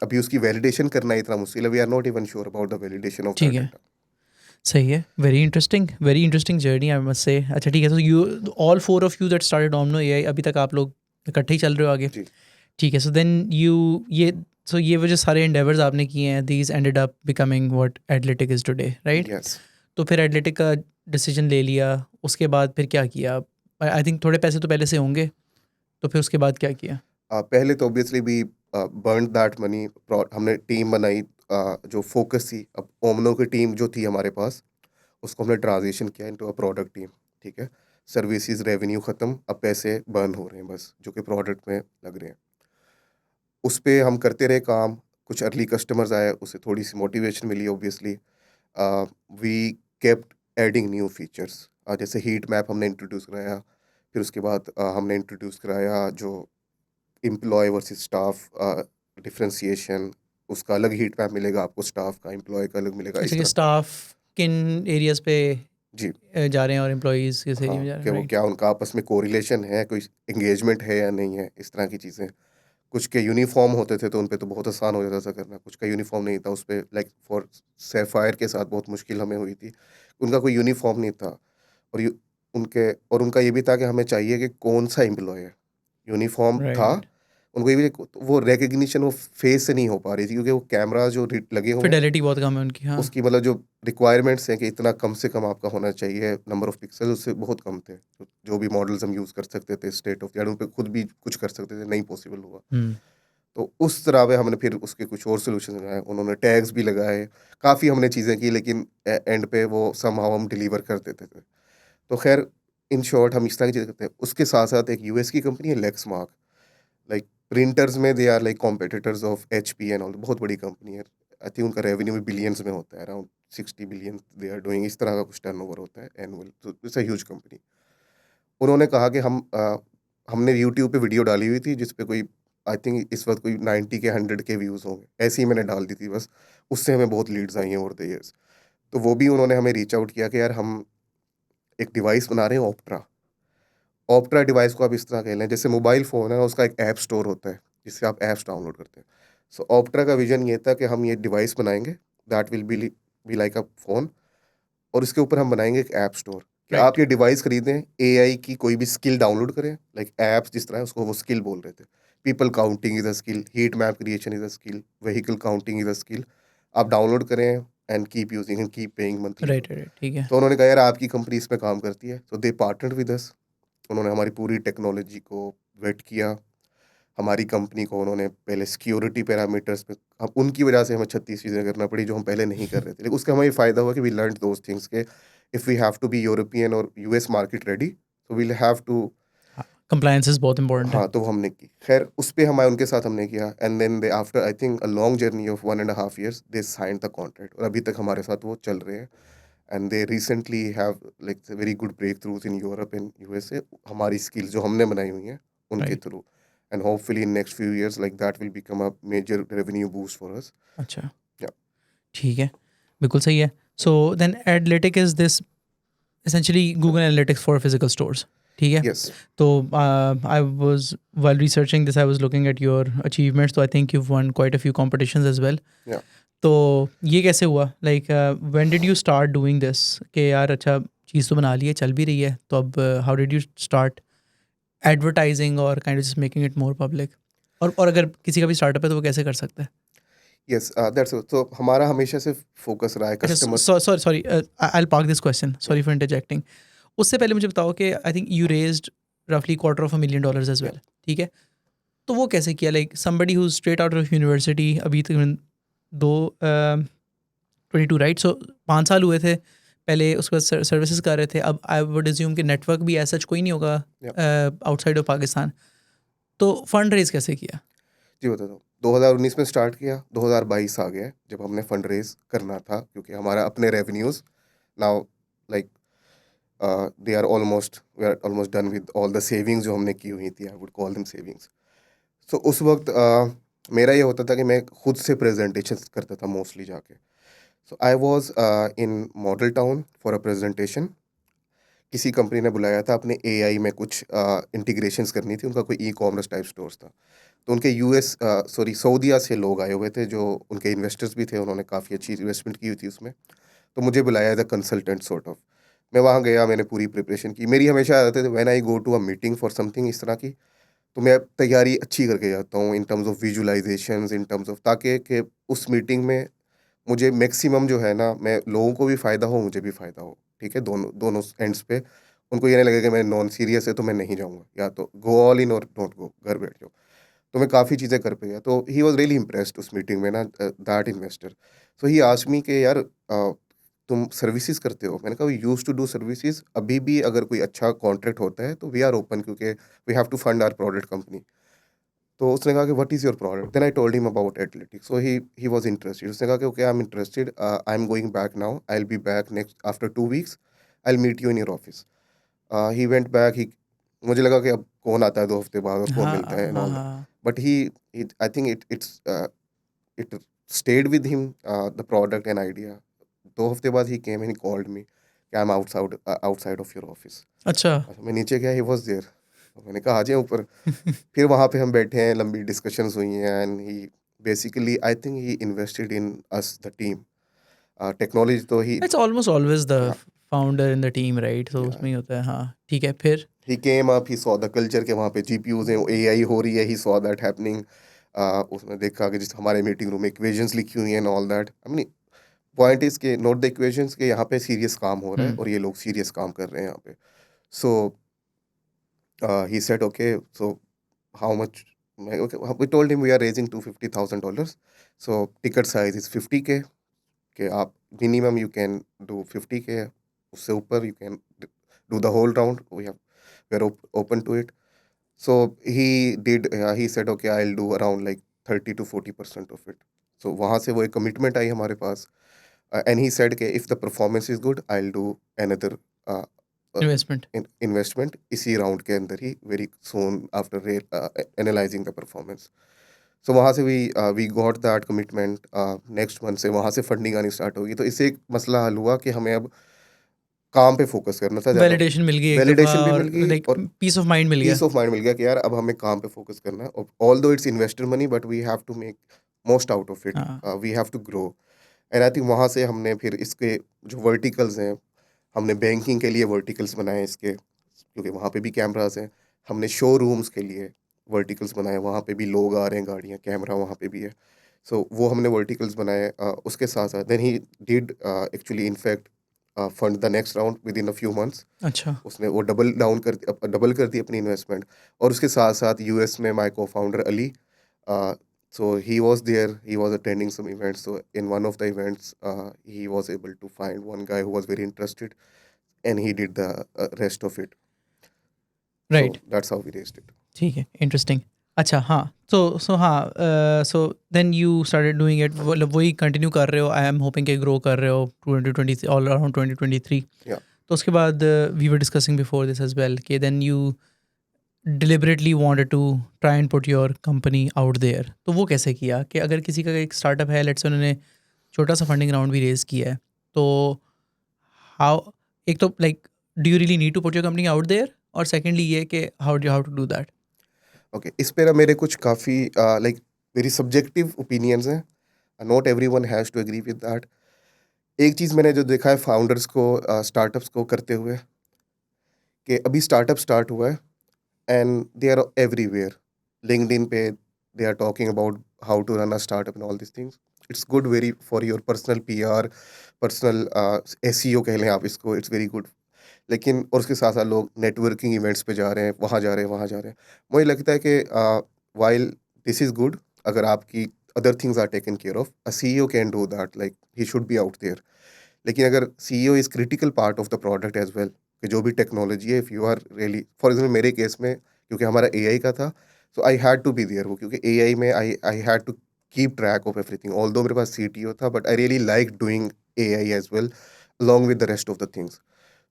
अभी उसकी वैलिडेशन करना इतना मुश्किल है। We are not even sure about the validation of ठीक दैट है, डेटा। सही है। Very interesting journey I must say. अच्छा ठीक है, तो you all four of you that started Omno AI, अभी तक आप लोग इकट्ठे ही चल रहे हो आगे। जी। ठीक है, सो देन ये वो जो सारे एंडेवर्स आपने किए हैं, these ended up becoming what athletic is today, right? Yes. तो फिर एथलेटिक का डिसीजन ले लिया, उसके बाद फिर क्या किया? आई थिंक थोड़े पैसे तो पहले से होंगे, तो फिर उसके बाद क्या किया? पहले तो ऑब्वियसली भी बर्न दैट मनी। हमने टीम बनाई, जो फोकस थी, अब ओमनो की टीम जो थी हमारे पास, उसको हमने ट्रांजिशन किया इनटू अ प्रोडक्ट टीम। ठीक है, सर्विसेज रेवेन्यू ख़त्म, अब पैसे बर्न हो रहे हैं बस, जो कि प्रोडक्ट में लग रहे हैं। उस पे हम करते रहे काम, कुछ अर्ली कस्टमर्स आए, उससे थोड़ी सी मोटिवेशन मिली obviously. We kept adding new features, जैसे हीट मैप हमने इंट्रोड्यूस कराया, फिर उसके बाद हमने इंट्रोड्यूस कराया जो एम्प्लॉय वर्सेस स्टाफ डिफरेंशिएशन, उसका अलग हीट मैप मिलेगा आपको, स्टाफ का एम्प्लॉय का अलग मिलेगा, अच्छा इस कि तरह। स्टाफ किन एरियाज़ पे जी। जा रहे हैं और एम्प्लॉयज़ किस एरिया हाँ, में जा रहे कि हैं, वो राइट? क्या उनका आपस में कोरिलेशन है, कोई एंगेजमेंट है या नहीं है, इस तरह की चीज़ें। कुछ के यूनिफॉर्म होते थे तो उन पे तो बहुत आसान हो जाता था करना, कुछ का यूनिफॉर्म नहीं था, उस पे लाइक फॉर सैफायर के साथ बहुत मुश्किल हमें हुई थी, उनका कोई यूनिफॉर्म नहीं था। और उनका ये भी था कि हमें चाहिए कि कौन सा एम्प्लॉय है। यूनिफॉर्म था, राइट। उनको ये भी वो रिकग्निशन वो फेस से नहीं हो पा रही थी, क्योंकि वो कैमरा जो लगे हुए हैं, फिडेलिटी बहुत कम है उनकी, हाँ। उसकी मतलब जो रिक्वायरमेंट्स हैं कि इतना कम से कम आपका होना चाहिए नंबर ऑफ पिक्सल, उससे बहुत कम थे। तो जो भी मॉडल्स हम यूज़ कर सकते थे स्टेट ऑफ द आर्ट, उन पे खुद भी कुछ कर सकते थे, नहीं पॉसिबल हुआ। हुँ। तो उस तरह पे हमने फिर उसके कुछ और सॉल्यूशन लगाए, उन्होंने टैग्स भी लगाए, काफ़ी हमने चीज़ें की, लेकिन एंड पे वो समहाउ हम डिलीवर कर देते थे। तो खैर इन शॉर्ट हम इस तरह की चीज़ें करते हैं। उसके साथ-साथ एक यूएस की कंपनी है लेक्समार्क, लाइक प्रिंटर्स में they are like competitors of HP and all, बहुत बड़ी कंपनी है। आई थिंक उनका रेवेन्यू भी बिलियंस में होता है, around 60 billion they are doing, इस तरह का कुछ टर्नओवर होता है एनुअल, तो इट्स अ ह्यूज कंपनी। उन्होंने कहा कि हमने यूट्यूब पे वीडियो डाली हुई थी जिस पे कोई आई थिंक इस वक्त कोई 90 के 100 के व्यूज़ होंगे, ऐसे ही मैंने डाल दी थी बस, उससे हमें बहुत लीड्स आई हैं ओवर द ईयर्स। तो वो भी उन्होंने हमें रीच आउट किया कि यार हम एक डिवाइस बना रहे हैं ऑप्ट्रा। ऑप्ट्रा डिवाइस को आप इस तरह कह लें जैसे मोबाइल फ़ोन है उसका एक ऐप स्टोर होता है जिससे आप ऐप्स डाउनलोड करते हैं। सो ऑप्ट्रा का विजन ये था कि हम ये डिवाइस बनाएंगे that will be like a phone, और इसके ऊपर हम बनाएंगे एक ऐप स्टोर कि राइट। आप ये डिवाइस खरीदें, एआई की कोई भी स्किल डाउनलोड करें, लाइक ऐप्स जिस तरह है उसको वो स्किल बोल रहे थे। People counting is a skill, heat map creation is a skill, vehicle counting is a skill. आप डाउनलोड करें and keep using and keep paying monthly for. Right, right, ठीक है। तो उन्होंने कहा यार आपकी कंपनी इस पे काम करती है, so they partnered with us. उन्होंने हमारी पूरी टेक्नोलॉजी को वेट किया, हमारी कंपनी को उन्होंने पहले सिक्योरिटी पैरामीटर्स पे, अब उनकी वजह से हमें 36 चीज़ें करना पड़ी जो हम पहले नहीं कर रहे थे। लेकिन उसका हमें ये फ़ायदा हुआ कि वी लर्न्ड दोज़ थिंग्स के if we have to be European और US market ready, so we'll have to. हाँ, कंप्लायंसेस बहुत इंपॉर्टेंट है। हाँ, तो वो हमने की। ख़ैर उस पे हमारे उनके साथ हमने किया and then they after I think a long journey of 1 and a half years they signed the contract, और अभी तक हमारे साथ वो चल रहे हैं। And they recently have like very good breakthroughs in Europe and USA, हमारी स्किल्स जो हमने बनाई हुई हैं उनके right. Through. And hopefully in next few years like that will become a major revenue boost for us. अच्छा, या ठीक है, बिल्कुल सही है। So then Adlytic is this essentially Google analytics for physical stores, ठीक है? यस। तो I was while researching this I was looking at your achievements, तो I think you won quite a few competitions as well. या तो ये कैसे हुआ? Like when did you start doing this कि यार अच्छा चीज़ तो बना ली है, चल भी रही है, तो अब how did you start advertising और kind of just making it more public? और अगर किसी का भी स्टार्टअप है तो वो कैसे कर सकता है? यस, दैट्स तो हमारा हमेशा से फोकस रहा है अच्छा, customer. Sorry sorry, I will park this question, या सॉरी फॉर इंटरजेक्टिंग। उससे पहले मुझे बताओ कि आई थिंक यू रेज्ड रफली $250,000 एज़ या वेल, ठीक है? तो वो कैसे किया? Like somebody who is straight out of university, अभी तकरीबन 2 22, राइट? सो 5 साल हुए थे, पहले उसके बाद सर्विसेज़ कर रहे थे। अब आई वुड अज़्यूम कि नेटवर्क भी एज़ सच कोई नहीं होगा या आउटसाइड ऑफ पाकिस्तान। तो फंड रेज़ कैसे किया? जी बताता हूँ। 2019 में स्टार्ट किया, 2022 आ गया जब हमने फंड रेज करना था क्योंकि हमारा अपने revenues now like they are almost we are almost done with all the savings जो हमने की हुई थी, I would call them savings. So उस वक्त मेरा ये होता था कि मैं खुद से प्रेजेंटेशन करता था मोस्टली जाके। So I was in Model Town for a presentation. किसी कंपनी ने बुलाया था अपने एआई में कुछ इंटीग्रेशंस करनी थी, उनका कोई ई कॉमर्स टाइप स्टोर्स था। तो उनके यूएस सॉरी सऊदीया से लोग आए हुए थे जो उनके इन्वेस्टर्स भी थे, उन्होंने काफ़ी अच्छी इन्वेस्टमेंट की हुई थी उसमें। तो मुझे बुलाया as a consultant sort of. मैं वहाँ गया, मैंने पूरी प्रिपरेशन की। मेरी हमेशा आदत है when I go to a meeting for something इस तरह की, तो मैं तैयारी अच्छी करके जाता हूँ in terms of visualisations, in terms of ताकि कि उस मीटिंग में मुझे मैक्सिमम जो है ना, मैं लोगों को भी फ़ायदा हो, मुझे भी फ़ायदा हो, ठीक है? दोनों दोनों एंड्स पे। उनको ये नहीं लगे कि मैं नॉन सीरियस है तो मैं नहीं जाऊँगा, या तो गो ऑल इन और डोंट गो, घर बैठ जाओ। तो मैं काफ़ी चीज़ें कर पे गया, तो ही वाज़ रियली इम्प्रेस्ड उस मीटिंग में ना, that investor. So he asked me कि यार तुम सर्विसेज़ करते हो? मैंने कहा we used to do services, अभी भी अगर कोई अच्छा कॉन्ट्रैक्ट होता है तो वी आर ओपन क्योंकि we have to fund our product company. तो उसने कहा कि what is your product? Then I told him about athletics, so he was interested. उसने कहा कि okay I am interested, I am going back now, I will be back next after 2 weeks, I will meet you in your office. He went back, he मुझे लगा कि अब कौन आता है 2 हफ्ते बाद और कौन हाँ, मिलता है एंड हाँ, ऑल दैट। हाँ। But he I think it stayed with him the product and idea. 2 हफ्ते बाद ही came and he called me कि I am outside of your office. अच्छा। अच्छा, मैं नीचे गया, ही वाज़ देयर। मैंने कहा आ जाएँ ऊपर। फिर वहाँ पे हम बैठे हैं, लंबी डिस्कशंस हुई हैं and he basically I think he invested in us the team. Technology तो ही इट्स ऑलमोस्ट ऑलवेज़ द या founder in the team, right? तो या उसमें ही होता है। हाँ, ठीक है, फिर? He came up, he saw the culture के वहाँ पे जीपीयूज़ हैं, एआई हो रही है, ही सॉ दैट हैपनिंग। उसने देखा कि जिस हमारे मीटिंग रूम में इक्वेशंस लिखी हुई हैं and all that. I mean point is के नोट द इक्वेशंस के यहाँ पे सीरियस काम हो रहा है हुँ। और ये लोग सीरियस काम कर रहे हैं यहाँ पे। So he said okay, so how much? मैं okay, we told him we are raising $250,000, so ticket size is 50K, कि आप minimum you can do 50K, उससे ऊपर you can do the whole round. We're open to it. So he said, okay, I'll do around like 30 to 40% of it. So वहाँ से वो एक commitment आई हमारे पास. And he said कि if the performance is good, I'll do another uh, investment. investment इसी round के अंदर ही very soon after analyzing the performance. So वहाँ से we got that commitment. Next month से वहाँ से फंडिंग आनी स्टार्ट होगी. तो इससे एक मसला हल हुआ कि हमें अब काम पे फोकस करना था ज़्यादा. वैलिडेशन मिल गई एक दफ़ा वैलिडेशन भी और मिल गई लाइक और पीस ऑफ माइंड मिल गया. पीस ऑफ माइंड मिल गया कि यार अब हमें काम पे फोकस करना है. Although it's investor money but we have to make most out of it. हाँ. We have to grow. And I think वहाँ से हमने फिर इसके जो वर्टिकल्स हैं, हमने बैंकिंग के लिए वर्टिकल्स बनाए इसके, क्योंकि वहाँ पे भी कैमरास हैं. हमने शोरूम्स के लिए वर्टिकल्स बनाए, वहाँ पे भी लोग आ रहे हैं, गाड़ियाँ, कैमरा वहाँ पे भी है. सो वो हमने वर्टिकल्स बनाए. उसके साथ साथ then he did actually in fact fund the next round within a few months. अच्छा. उसने वो डबल कर दी अपनी इन्वेस्टमेंट. और उसके साथ साथ यूएस में my co-founder Ali, so he was there, he was attending some events. So in one of the events, he was able to find one guy who was very interested, and he did the rest of it. Right. So that's how we raised it. ठीक है, interesting. अच्छा, हाँ. So then you started doing it. मतलब वही continue कर रहे हो. I am hoping कि ग्रो कर रहे हो 2020 ऑल अराउंड 2023. Yeah. तो उसके बाद we were discussing before this as well कि then you deliberately wanted to try and put your company out there. तो वो कैसे किया कि अगर किसी का एक स्टार्टअप है, लेट्स से उन्होंने छोटा सा फंडिंग राउंड भी रेज किया है, तो हाउ, एक तो like do you really need to put your company out there, और सेकेंडली ये कि how to do that. Okay. इस पे ना मेरे कुछ काफ़ी लाइक वेरी सब्जेक्टिव ओपिनियंस हैं. Not everyone has to agree with that. एक चीज़ मैंने जो देखा है फाउंडर्स को, स्टार्टअप्स को करते हुए, कि अभी स्टार्टअप स्टार्ट हुआ है and they are everywhere. LinkedIn पे they are talking about how to run a startup and all these things. It's good very for your personal PR, personal SEO कह लें आप इसको. It's very good. लेकिन और उसके साथ साथ लोग नेटवर्किंग इवेंट्स पे जा रहे हैं, वहाँ जा रहे हैं, वहाँ जा रहे हैं. मुझे लगता है कि while this is good, अगर आपकी other things are taken care of, a CEO can do that. Like he should be out there. लेकिन अगर CEO is critical part of the product as well, कि जो भी टेक्नोलॉजी है, if you are really, for example मेरे case में क्योंकि हमारा AI का था, so I had to be there. वो क्योंकि AI में I had to keep track of everything. Although मेरे पास CTO था, but I really like doing AI as well along with the rest of the things.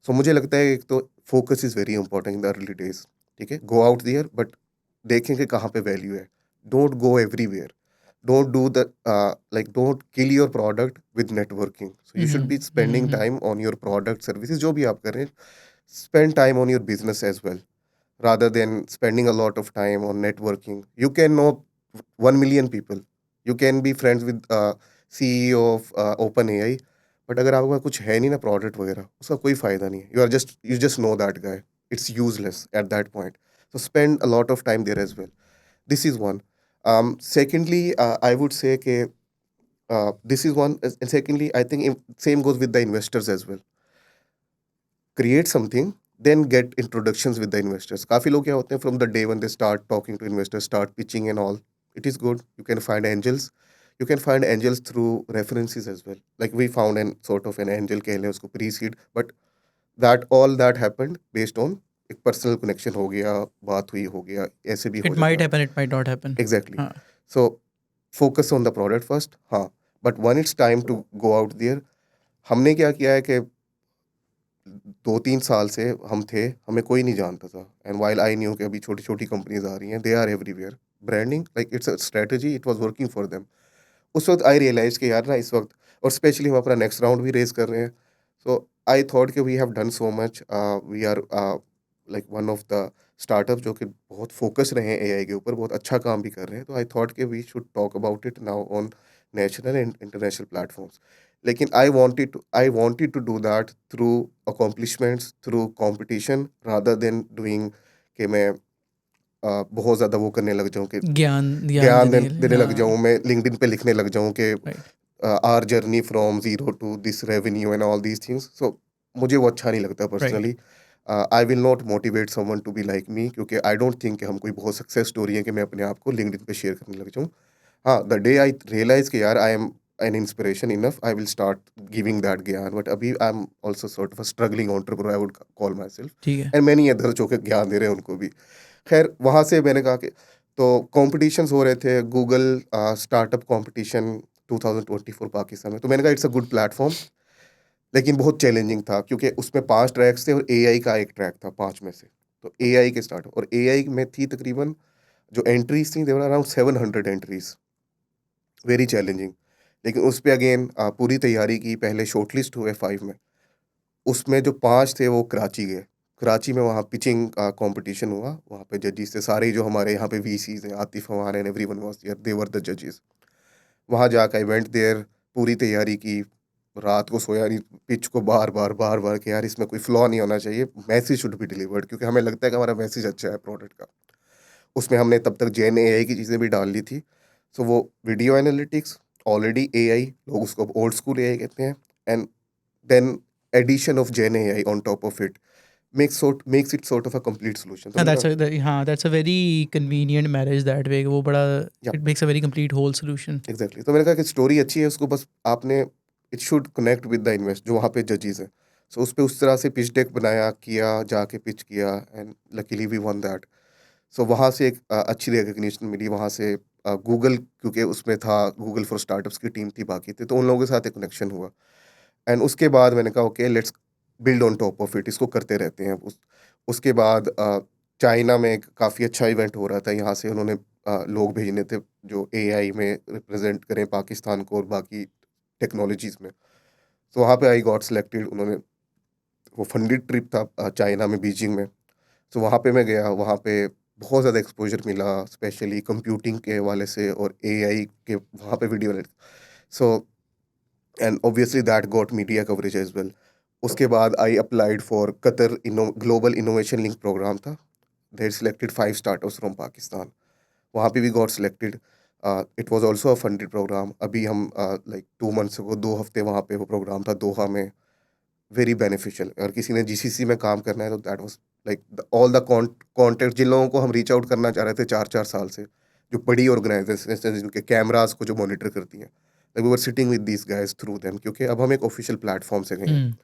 So मुझे लगता है एक तो focus is very important in the early days. ठीक है, गो आउट देयर, बट देखें कि कहाँ पे वैल्यू है. Don't go everywhere. Don't do the like don't kill your product with networking. So you should be spending time on your product services. जो भी आप कर रहे हैं, spend time on your business as well, rather than spending a lot of time on networking. You can know 1 million people. You can be friends with CEO of OpenAI, but अगर आपके पास कुछ है नहीं ना प्रोडक्ट वगैरह, उसका कोई फ़ायदा नहीं है. You just know that guy. It's useless at that point. So spend a lot of time there as well. This is one. Secondly, I would say that this is one. And secondly, I think same goes with the investors as well. Create something, then get introductions with the investors. काफ़ी लोग क्या होते हैं, from the day when they start talking to investors, start pitching and all. It is good. You can find angels. You can find angels through references as well. Like we found an sort of an angel कह लें उसको pre-seed, but that happened based on एक personal connection हो गया, बात हुई हो गया, ऐसे भी हो इट माइट जाता है. Happen, it might not happen. Exactly. हाँ. So focus on the product first. हाँ, but when it's time to go out there, हमने क्या किया है कि 2-3 साल से हम थे, हमें कोई नहीं जानता था. एंड while I knew कि अभी छोटी-छोटी कंपनीज आ रही हैं, they are everywhere. Branding, like it's a strategy, it was working for them. उस वक्त आई रियलाइज कि यार ना इस वक्त, और स्पेशली हम अपना नेक्स्ट राउंड भी रेज कर रहे हैं. सो आई थॉट कि we have done so much. We are like one of the startup जो कि बहुत फोकस रहे हैं AI के ऊपर, बहुत अच्छा काम भी कर रहे हैं. तो आई थॉट कि we should talk about it now on national and international platforms. लेकिन I wanted to do that through accomplishments, through competition, rather than doing कि मैं बहुत ज़्यादा वो करने लग जाऊँ कि ज्ञान ज्ञान देने के लिए. देने लग हाँ. जाऊँ, मैं लिंक्डइन पे लिखने लग जाऊँ कि right. Our journey from zero to this revenue and all these things. So मुझे वो अच्छा नहीं लगता personally. I will not motivate someone to be like me, क्योंकि आई डोंट थिंक कि हम कोई बहुत सक्सेस स्टोरी है कि मैं अपने आप को लिंक्डइन पे शेयर करने लग जाऊँ. हाँ, द डे आई रियलाइज कि यार I am an inspiration enough, I will start giving that ज्ञान. But अभी I'm also sort of a struggling entrepreneur, I would call myself. ठीक है. And many others जो कि ज्ञान दे रहे हैं उनको भी. खैर वहाँ से मैंने कहा कि तो कॉम्पिटिशन्स हो रहे थे, गूगल स्टार्टअप कॉम्पिटिशन 2024 पाकिस्तान में. तो मैंने कहा इट्स अ गुड प्लेटफॉर्म, लेकिन बहुत चैलेंजिंग था क्योंकि उसमें 5 ट्रैक्स थे और एआई का एक ट्रैक था 5 में से. तो एआई के स्टार्ट और एआई में थी तकरीबन जो एंट्रीज थी देवर अराउंड 700 एंट्रीज, वेरी चैलेंजिंग. लेकिन उस पे अगेन पूरी तैयारी की, पहले शॉर्टलिस्ट हुए 5 में. उसमें जो 5 थे वो कराची गए. कराची में वहाँ पिचिंग कंपटीशन हुआ, वहाँ पे जजेस थे सारे जो हमारे यहाँ पे वीसीज हैं, आतिफ हमारे and everyone was there, they were the जजेस. वहाँ जाकर इवेंट देयर, पूरी तैयारी की, रात को सोया नहीं, पिच को बार बार कि यार इसमें कोई फ्लॉ नहीं होना चाहिए, मैसेज शुड बी डिलीवर्ड, क्योंकि हमें लगता है कि हमारा मैसेज अच्छा है प्रोडक्ट का. उसमें हमने तब तक जेन एआई की चीज़ें भी डाल ली थी. सो वो वीडियो एनालिटिक्स ऑलरेडी एआई, लोग उसको ओल्ड स्कूल एआई कहते हैं, and then addition of gen AI on top of it makes it sort of a complete solution. तो हाँ, मैंने that's कहा a हाँ, that's a very convenient marriage that way. वो बड़ा या it makes a very complete whole solution. Exactly. तो मैंने कहा कि स्टोरी अच्छी है, उसको बस आपने it should connect with the invest जो वहाँ पे जजेस हैं. सो उस पे उस तरह से पिच डेक बनाया, किया, जाके पिच किया, and luckily we won that. So वहाँ से एक अच्छी रिकग्निशन मिली. वहाँ से गूगल, क्योंकि उसमें था गूगल फॉर स्टार्टअप्स की टीम थी, बाकी थे, तो उन लोगों के साथ एक कनेक्शन हुआ. एंड उसके बाद मैंने कहा okay let's build on top of it, इसको करते रहते हैं. उसके बाद चाइना में एक काफ़ी अच्छा इवेंट हो रहा था. यहाँ से उन्होंने लोग भेजने थे जो एआई में रिप्रेजेंट करें पाकिस्तान को और बाकी टेक्नोलॉजीज़ में. तो वहाँ पे आई गॉट सिलेक्टेड. उन्होंने वो फंडेड ट्रिप था चाइना में, बीजिंग में. तो वहाँ पे मैं गया, वहाँ पे बहुत ज़्यादा एक्सपोजर मिला, स्पेशली कंप्यूटिंग के हवाले से और एआई के वहाँ पे video. So and obviously that got media coverage as well. उसके बाद I applied for Qatar global innovation link program था. They selected 5 startups from Pakistan. वहाँ पे भी got selected. It was also a funded program. अभी हम लाइक 2 मंथ्स को 2 हफ्ते वहाँ पे वो प्रोग्राम था दोहा में. Very beneficial. अगर किसी ने जीसीसी में काम करना है तो that was like all the contact जिन लोगों को हम रीच आउट करना चाह रहे थे 4 साल से, जो बड़ी ऑर्गेनाइजेशन जिनके कैमरास को जो मॉनिटर करती हैं, we were sitting with these guys through them, क्योंकि अब हम एक ऑफिशियल प्लेटफॉर्म से गए हैं. हम्म.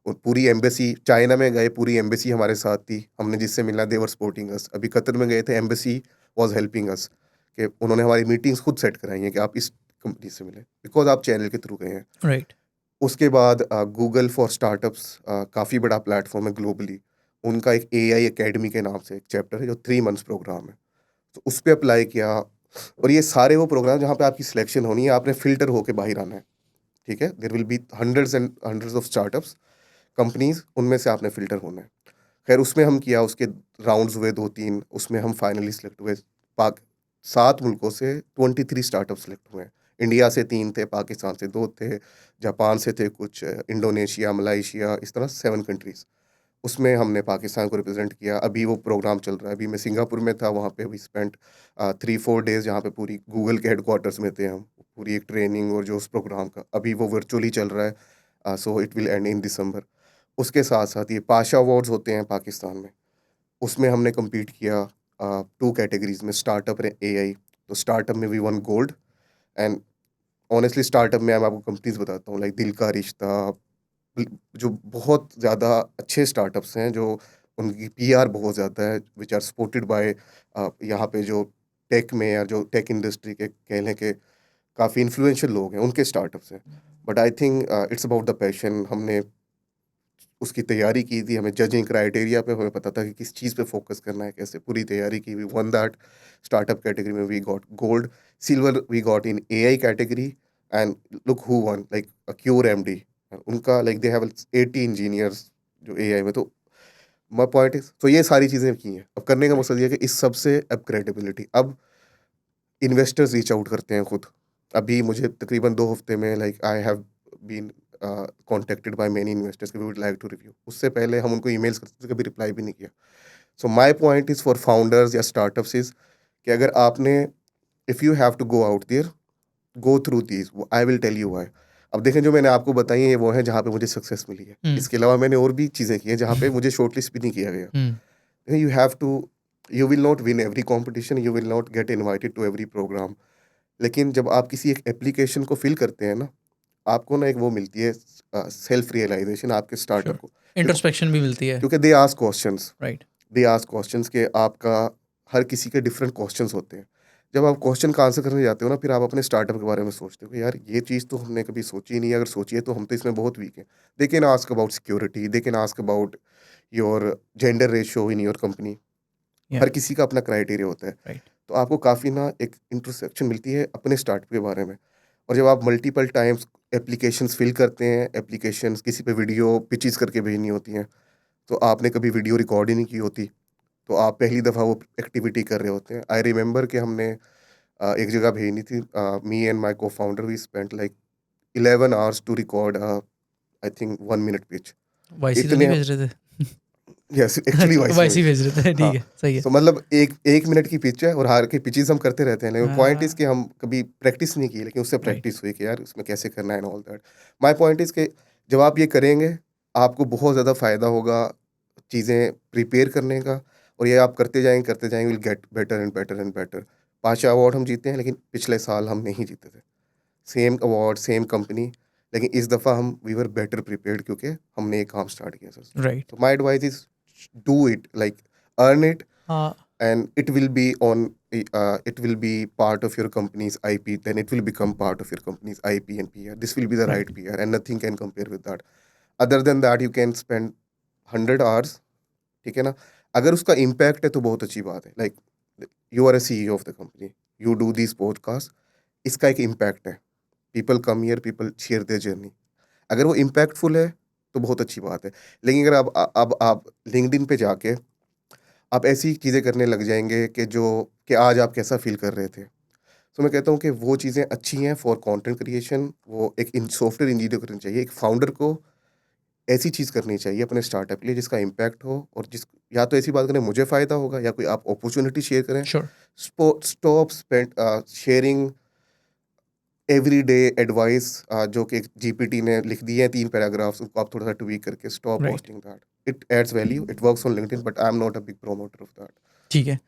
और पूरी एम्बेसी चाइना में गए, पूरी एम्बेसी हमारे साथ थी, हमने जिससे मिलना दे वर सपोर्टिंग अस. अभी कतर में गए थे, एम्बेसी वाज हेल्पिंग अस, कि उन्होंने हमारी मीटिंग्स खुद सेट कराई हैं कि आप इस कंपनी से मिलें, बिकॉज आप चैनल के थ्रू गए हैं. Right. उसके बाद गूगल फॉर स्टार्टअप्स काफ़ी बड़ा प्लेटफॉर्म है ग्लोबली. उनका एक एआई एकेडमी के नाम से एक चैप्टर है जो 3 मंथ्स प्रोग्राम है. तो उस पे अप्लाई किया. और ये सारे वो प्रोग्राम जहाँ पे आपकी सिलेक्शन होनी है, आपने फ़िल्टर होके बाहर आना है. ठीक है, there will be hundreds and hundreds of startups companies, उनमें से आपने फ़िल्टर होना है. खैर उसमें हम किया, उसके राउंड्स हुए 2-3, उसमें हम फाइनली सिलेक्ट हुए. पाक 7 मुल्कों से 23 स्टार्टअप सिलेक्ट हुए हैं. इंडिया से 3 थे, पाकिस्तान से 2 थे, जापान से थे कुछ, इंडोनेशिया, मलाइशिया, इस तरह 7 कंट्रीज़. उसमें हमने पाकिस्तान को रिप्रेजेंट किया. अभी वो प्रोग्राम चल रहा है. अभी मैं सिंगापुर में था, वहाँ पे वी स्पेंट 3-4 डेज़, जहाँ पे पूरी गूगल के हेडक्वार्टर्स में थे हम. पूरी एक ट्रेनिंग और जो उस प्रोग्राम का अभी वो वर्चुअली चल रहा है. So it will end in December. उसके साथ-साथ ये पाशा अवार्ड्स होते हैं पाकिस्तान में, उसमें हमने कम्पीट किया 2 कैटेगरीज़ में, स्टार्टअप और एआई. तो स्टार्टअप में we won gold. And honestly startup में मैं आपको कंपनीज़ बताता हूँ, लाइक दिल का रिश्ता, जो बहुत ज़्यादा अच्छे स्टार्टअप्स हैं, जो उनकी पीआर बहुत ज़्यादा है, विच आर सपोर्टेड बाय यहाँ पे जो टेक में या जो टेक इंडस्ट्री के कह लें कि काफ़ी इन्फ्लुएंशियल लोग हैं, उनके स्टार्टअप्स हैं. But I think it's about the passion. हमने उसकी तैयारी की थी, हमें जजिंग क्राइटेरिया पे हमें पता था कि किस चीज़ पे फोकस करना है, कैसे, पूरी तैयारी की. We won that. Startup category में we got gold. Silver we got in AI category. And look who won, like cure MD. उनका लाइक दे हैव 80 इंजीनियर्स जो एआई में. तो माय पॉइंट इज, तो ये सारी चीज़ें की हैं. अब करने का मकसद ये है कि इस सब से अब क्रेडिबिलिटी, अब इन्वेस्टर्स रीच आउट करते हैं खुद. अभी मुझे तकरीबन 2 हफ्ते में like I have been contacted by many investors कि we would like to review. उससे पहले हम उनको ईमेल्स करते थे, कभी रिप्लाई भी नहीं किया. So my point is for founders या स्टार्टअप्स इज़ कि अगर आपने, if you have to go out there, go through these. I will tell you why. अब देखें, जो मैंने आपको बताई है, ये वो है जहाँ पे मुझे सक्सेस मिली है. हम्म. इसके अलावा मैंने और भी चीज़ें की हैं जहाँ पे मुझे शॉर्टलिस्ट भी नहीं किया गया. Hmm. You have to, you will not win every competition, you will not get invited to every program. लेकिन जब आप किसी एक एप्लीकेशन को फिल करते हैं ना, आपको ना एक वो मिलती है सेल्फ रियलाइजेशन आपके स्टार्टर श्योर, को, क्योंकि इंट्रोस्पेक्शन भी मिलती है। क्योंकि राइट। दे आस्क क्वेश्चंस के आपका हर किसी के डिफरेंट क्वेश्चंस होते हैं। जब आप क्वेश्चन का आंसर करने जाते हो ना, फिर आप अपने स्टार्टअप के बारे में सोचते हो कि यार ये चीज़ तो हमने कभी सोची ही नहीं, अगर सोची है तो हम तो इसमें बहुत वीक हैं। They can ask about security, they can ask about your gender ratio in your company. या। हर किसी का अपना क्राइटेरिया होता है। राइट। तो आपको काफ़ी ना एक इंटरसेक्शन मिलती है अपने स्टार्टअप के बारे में। और जब आप मल्टीपल टाइम्स एप्लीकेशंस फिल करते हैं, एप्लीकेशंस किसी पे वीडियो पिचेस करके भेजनी होती हैं, तो आपने कभी वीडियो रिकॉर्ड ही नहीं की होती, तो आप पहली दफ़ा वो एक्टिविटी कर रहे होते हैं। आई रिमेंबर कि हमने एक जगह भेजनी थी, me and my co-founder we spent like 11 hours to record I think 1 minute pitch. YC तो नहीं इतने भेज रहे थे? यस एक्चुअली अच्छा, वॉइस वाईसी इमेज। भेज रहे थे, हाँ, ठीक है, सही है। सो मतलब एक 1 मिनट की पिच है और हर के पिचेज़ हम करते रहते हैं, लेकिन पॉइंट इज़ हाँ, कि हम कभी प्रैक्टिस नहीं की, लेकिन उससे राइट। प्रैक्टिस हुई कि यार उसमें कैसे करना है and all that. My point is कि जब आप ये करेंगे, आपको बहुत ज़्यादा फ़ायदा होगा चीज़ें प्रिपेयर करने का, और ये आप करते जाएँगे, will get better and better and better. 5 award हम जीते हैं, लेकिन पिछले साल हम नहीं जीते थे। सेम अवार्ड, सेम कंपनी, लेकिन इस दफ़ा हम वी वर बेटर प्रिपेयर्ड क्योंकि हमने ये काम स्टार्ट किया था। राइट। तो my advice is do it, like earn it, हाँ, and it will be part of your company's IP, then it will become part of your company's IP and PR. This will be the right. right PR, and nothing can compare with that. Other than that, you can spend 100 hours, ठीक है ना? अगर उसका impact है तो बहुत अच्छी बात है। Like you are a CEO of the company, you do this podcast, इसका एक इम्पैक्ट है। People come here, people share their journey. अगर वो इम्पैक्टफुल है तो बहुत अच्छी बात है। लेकिन अगर अब आप लिंक्डइन पे जाके आप ऐसी चीज़ें करने लग जाएँगे कि आज आप कैसा फ़ील कर रहे थे। तो मैं कहता हूँ कि वो चीज़ें अच्छी हैं फॉर कंटेंट क्रिएशन, वो एक इन सॉफ्टवेयर इंजीनियर को करनी चाहिए। एक फाउंडर को ऐसी चीज़ करनी चाहिए अपने स्टार्टअप के लिए जिसका इम्पैक्ट हो, और जिस या तो ऐसी बात करें मुझे फ़ायदा होगा, या कोई आप अपॉर्च्युनिटी शेयर करें। Sure. Stop sharing everyday advice, जो कि जीपीटी ने लिख दी है 3 पैराग्राफ्स, उनको आप थोड़ा-सा ट्वीक करके stop right. Posting that. It adds value, it works on LinkedIn, but I am not a big promoter of that. ठीक है,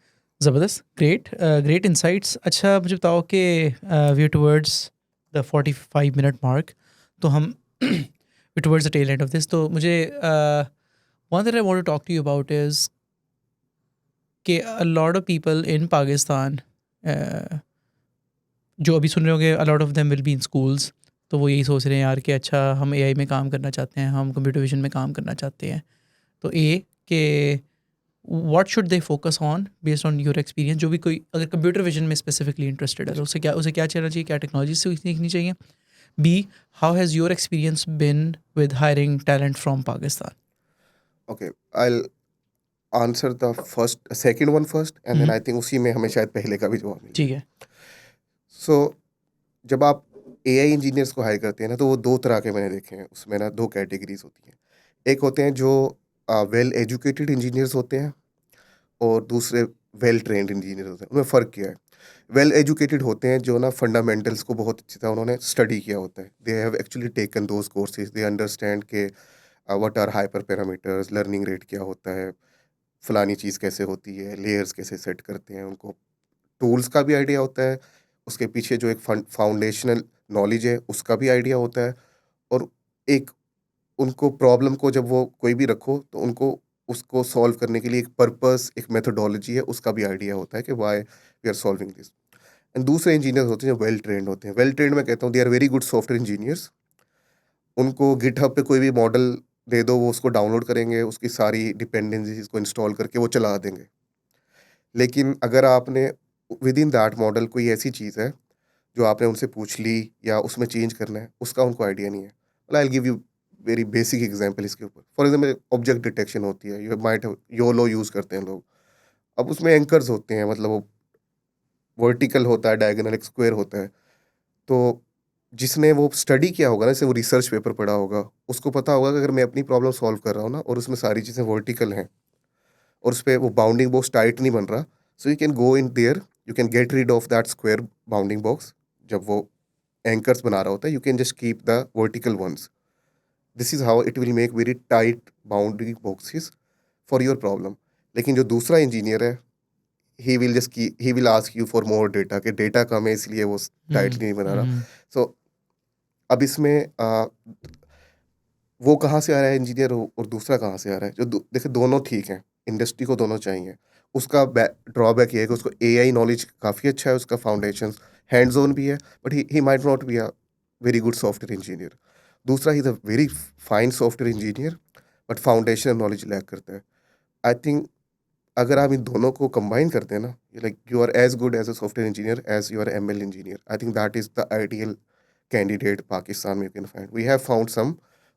ज़बरदस्त, ग्रेट, ग्रेट इनसाइट्स। अच्छा, मुझे बताओ कि we are towards the 45 minute mark, तो हम we towards the tail end of this, तो मुझे one that I want to talk to you about is कि a lot of people in Pakistan जो अभी सुन रहे होंगे, a lot of them will be in schools, तो वो यही सोच रहे हैं यार कि अच्छा हम एआई में काम करना चाहते हैं, हम कंप्यूटर विजन में काम करना चाहते हैं। तो ए कि what should they focus on based on your experience, जो भी कोई अगर कंप्यूटर विजन में स्पेसिफिकली इंटरेस्टेड है तो उसे क्या करना चाहिए, क्या टेक्नोलॉजी सीखनी चाहिए। B, how has your experience been with hiring talent from Pakistan. Okay, I will answer the first second one first, and then I think उसी में हमें शायद पहले का भी जवाब मिल ठीक जाएगा। है। सो जब आप एआई इंजीनियर्स को हायर करते हैं ना, तो वो 2 तरह के मैंने देखे हैं, उसमें ना 2 कैटेगरीज़ होती हैं। एक होते हैं जो वेल एजुकेटेड इंजीनियर्स होते हैं, और दूसरे वेल ट्रेन्ड इंजीनियर होते हैं। उनमें फ़र्क क्या है? वेल एजुकेटेड होते हैं जो ना फंडामेंटल्स को बहुत अच्छी तरह उन्होंने स्टडी किया होता है। They have actually taken those courses, they understand के what are hyperparameters, learning rate क्या होता है, फलानी चीज़ कैसे होती है, लेयर्स कैसे सेट करते हैं, उनको टूल्स का भी आइडिया होता है, उसके पीछे जो एक फाउंडेशनल नॉलेज है उसका भी आइडिया होता है, और एक उनको प्रॉब्लम को जब वो कोई भी रखो तो उनको उसको सॉल्व करने के लिए एक पर्पस, एक मेथोडोलॉजी है, उसका भी आइडिया होता है कि why we are solving this. And दूसरे इंजीनियर्स होते हैं जो वेल ट्रेन्ड होते हैं। वेल ट्रेन्ड मैं कहता हूँ they are very good software engineers. उनको गिटहब पे कोई भी मॉडल दे दो, वो उसको डाउनलोड करेंगे, उसकी सारी डिपेंडेंसीज़ को इंस्टॉल करके वो चला देंगे। लेकिन अगर आपने विद इन दैट मॉडल कोई ऐसी चीज़ है जो आपने उनसे पूछ ली या उसमें चेंज करना है, उसका उनको आइडिया नहीं है। I will give you very basic example इसके ऊपर। फॉर एग्जांपल ऑब्जेक्ट डिटेक्शन होती है, you might have YOLO use करते हैं लोग। अब उसमें एंकर्स होते हैं, मतलब वो वर्टिकल होता है, डायगोनल, एक स्क्वायर होता है। तो जिसने वो स्टडी किया होगा ना, जैसे वो रिसर्च पेपर पढ़ा होगा, उसको पता होगा कि अगर मैं अपनी प्रॉब्लम सॉल्व कर रहा हूँ ना, और उसमें सारी चीज़ें वर्टिकल हैं और उसपे वो बाउंडिंग बॉक्स टाइट नहीं बन रहा, so you can go in there, you can get rid of that square bounding box. जब वो एंकर्स बना रहा होता है, you can just keep the vertical ones. This is how it will make very tight boundary boxes for your problem. लेकिन जो दूसरा engineer है, he will ask you for more data कि डेटा कम है इसलिए वो टाइटली नहीं बना रहा. So अब इसमें वो कहाँ से आ रहा है इंजीनियर और दूसरा कहाँ से आ रहा है जो देखिए दोनों ठीक हैं, इंडस्ट्री को दोनों चाहिए. उसका ड्रॉबैक ये है कि उसको एआई नॉलेज काफ़ी अच्छा है, उसका फाउंडेशन हैंड्स ऑन भी है, but he might not be a very good software engineer. दूसरा he is a very fine software engineer but foundation knowledge lack करता है. आई थिंक अगर आप इन दोनों को कंबाइन करते हैं ना, like you are as good as a software engineer as you are ML engineer. I think that is the ideal candidate Pakistan में you can find. We have found some,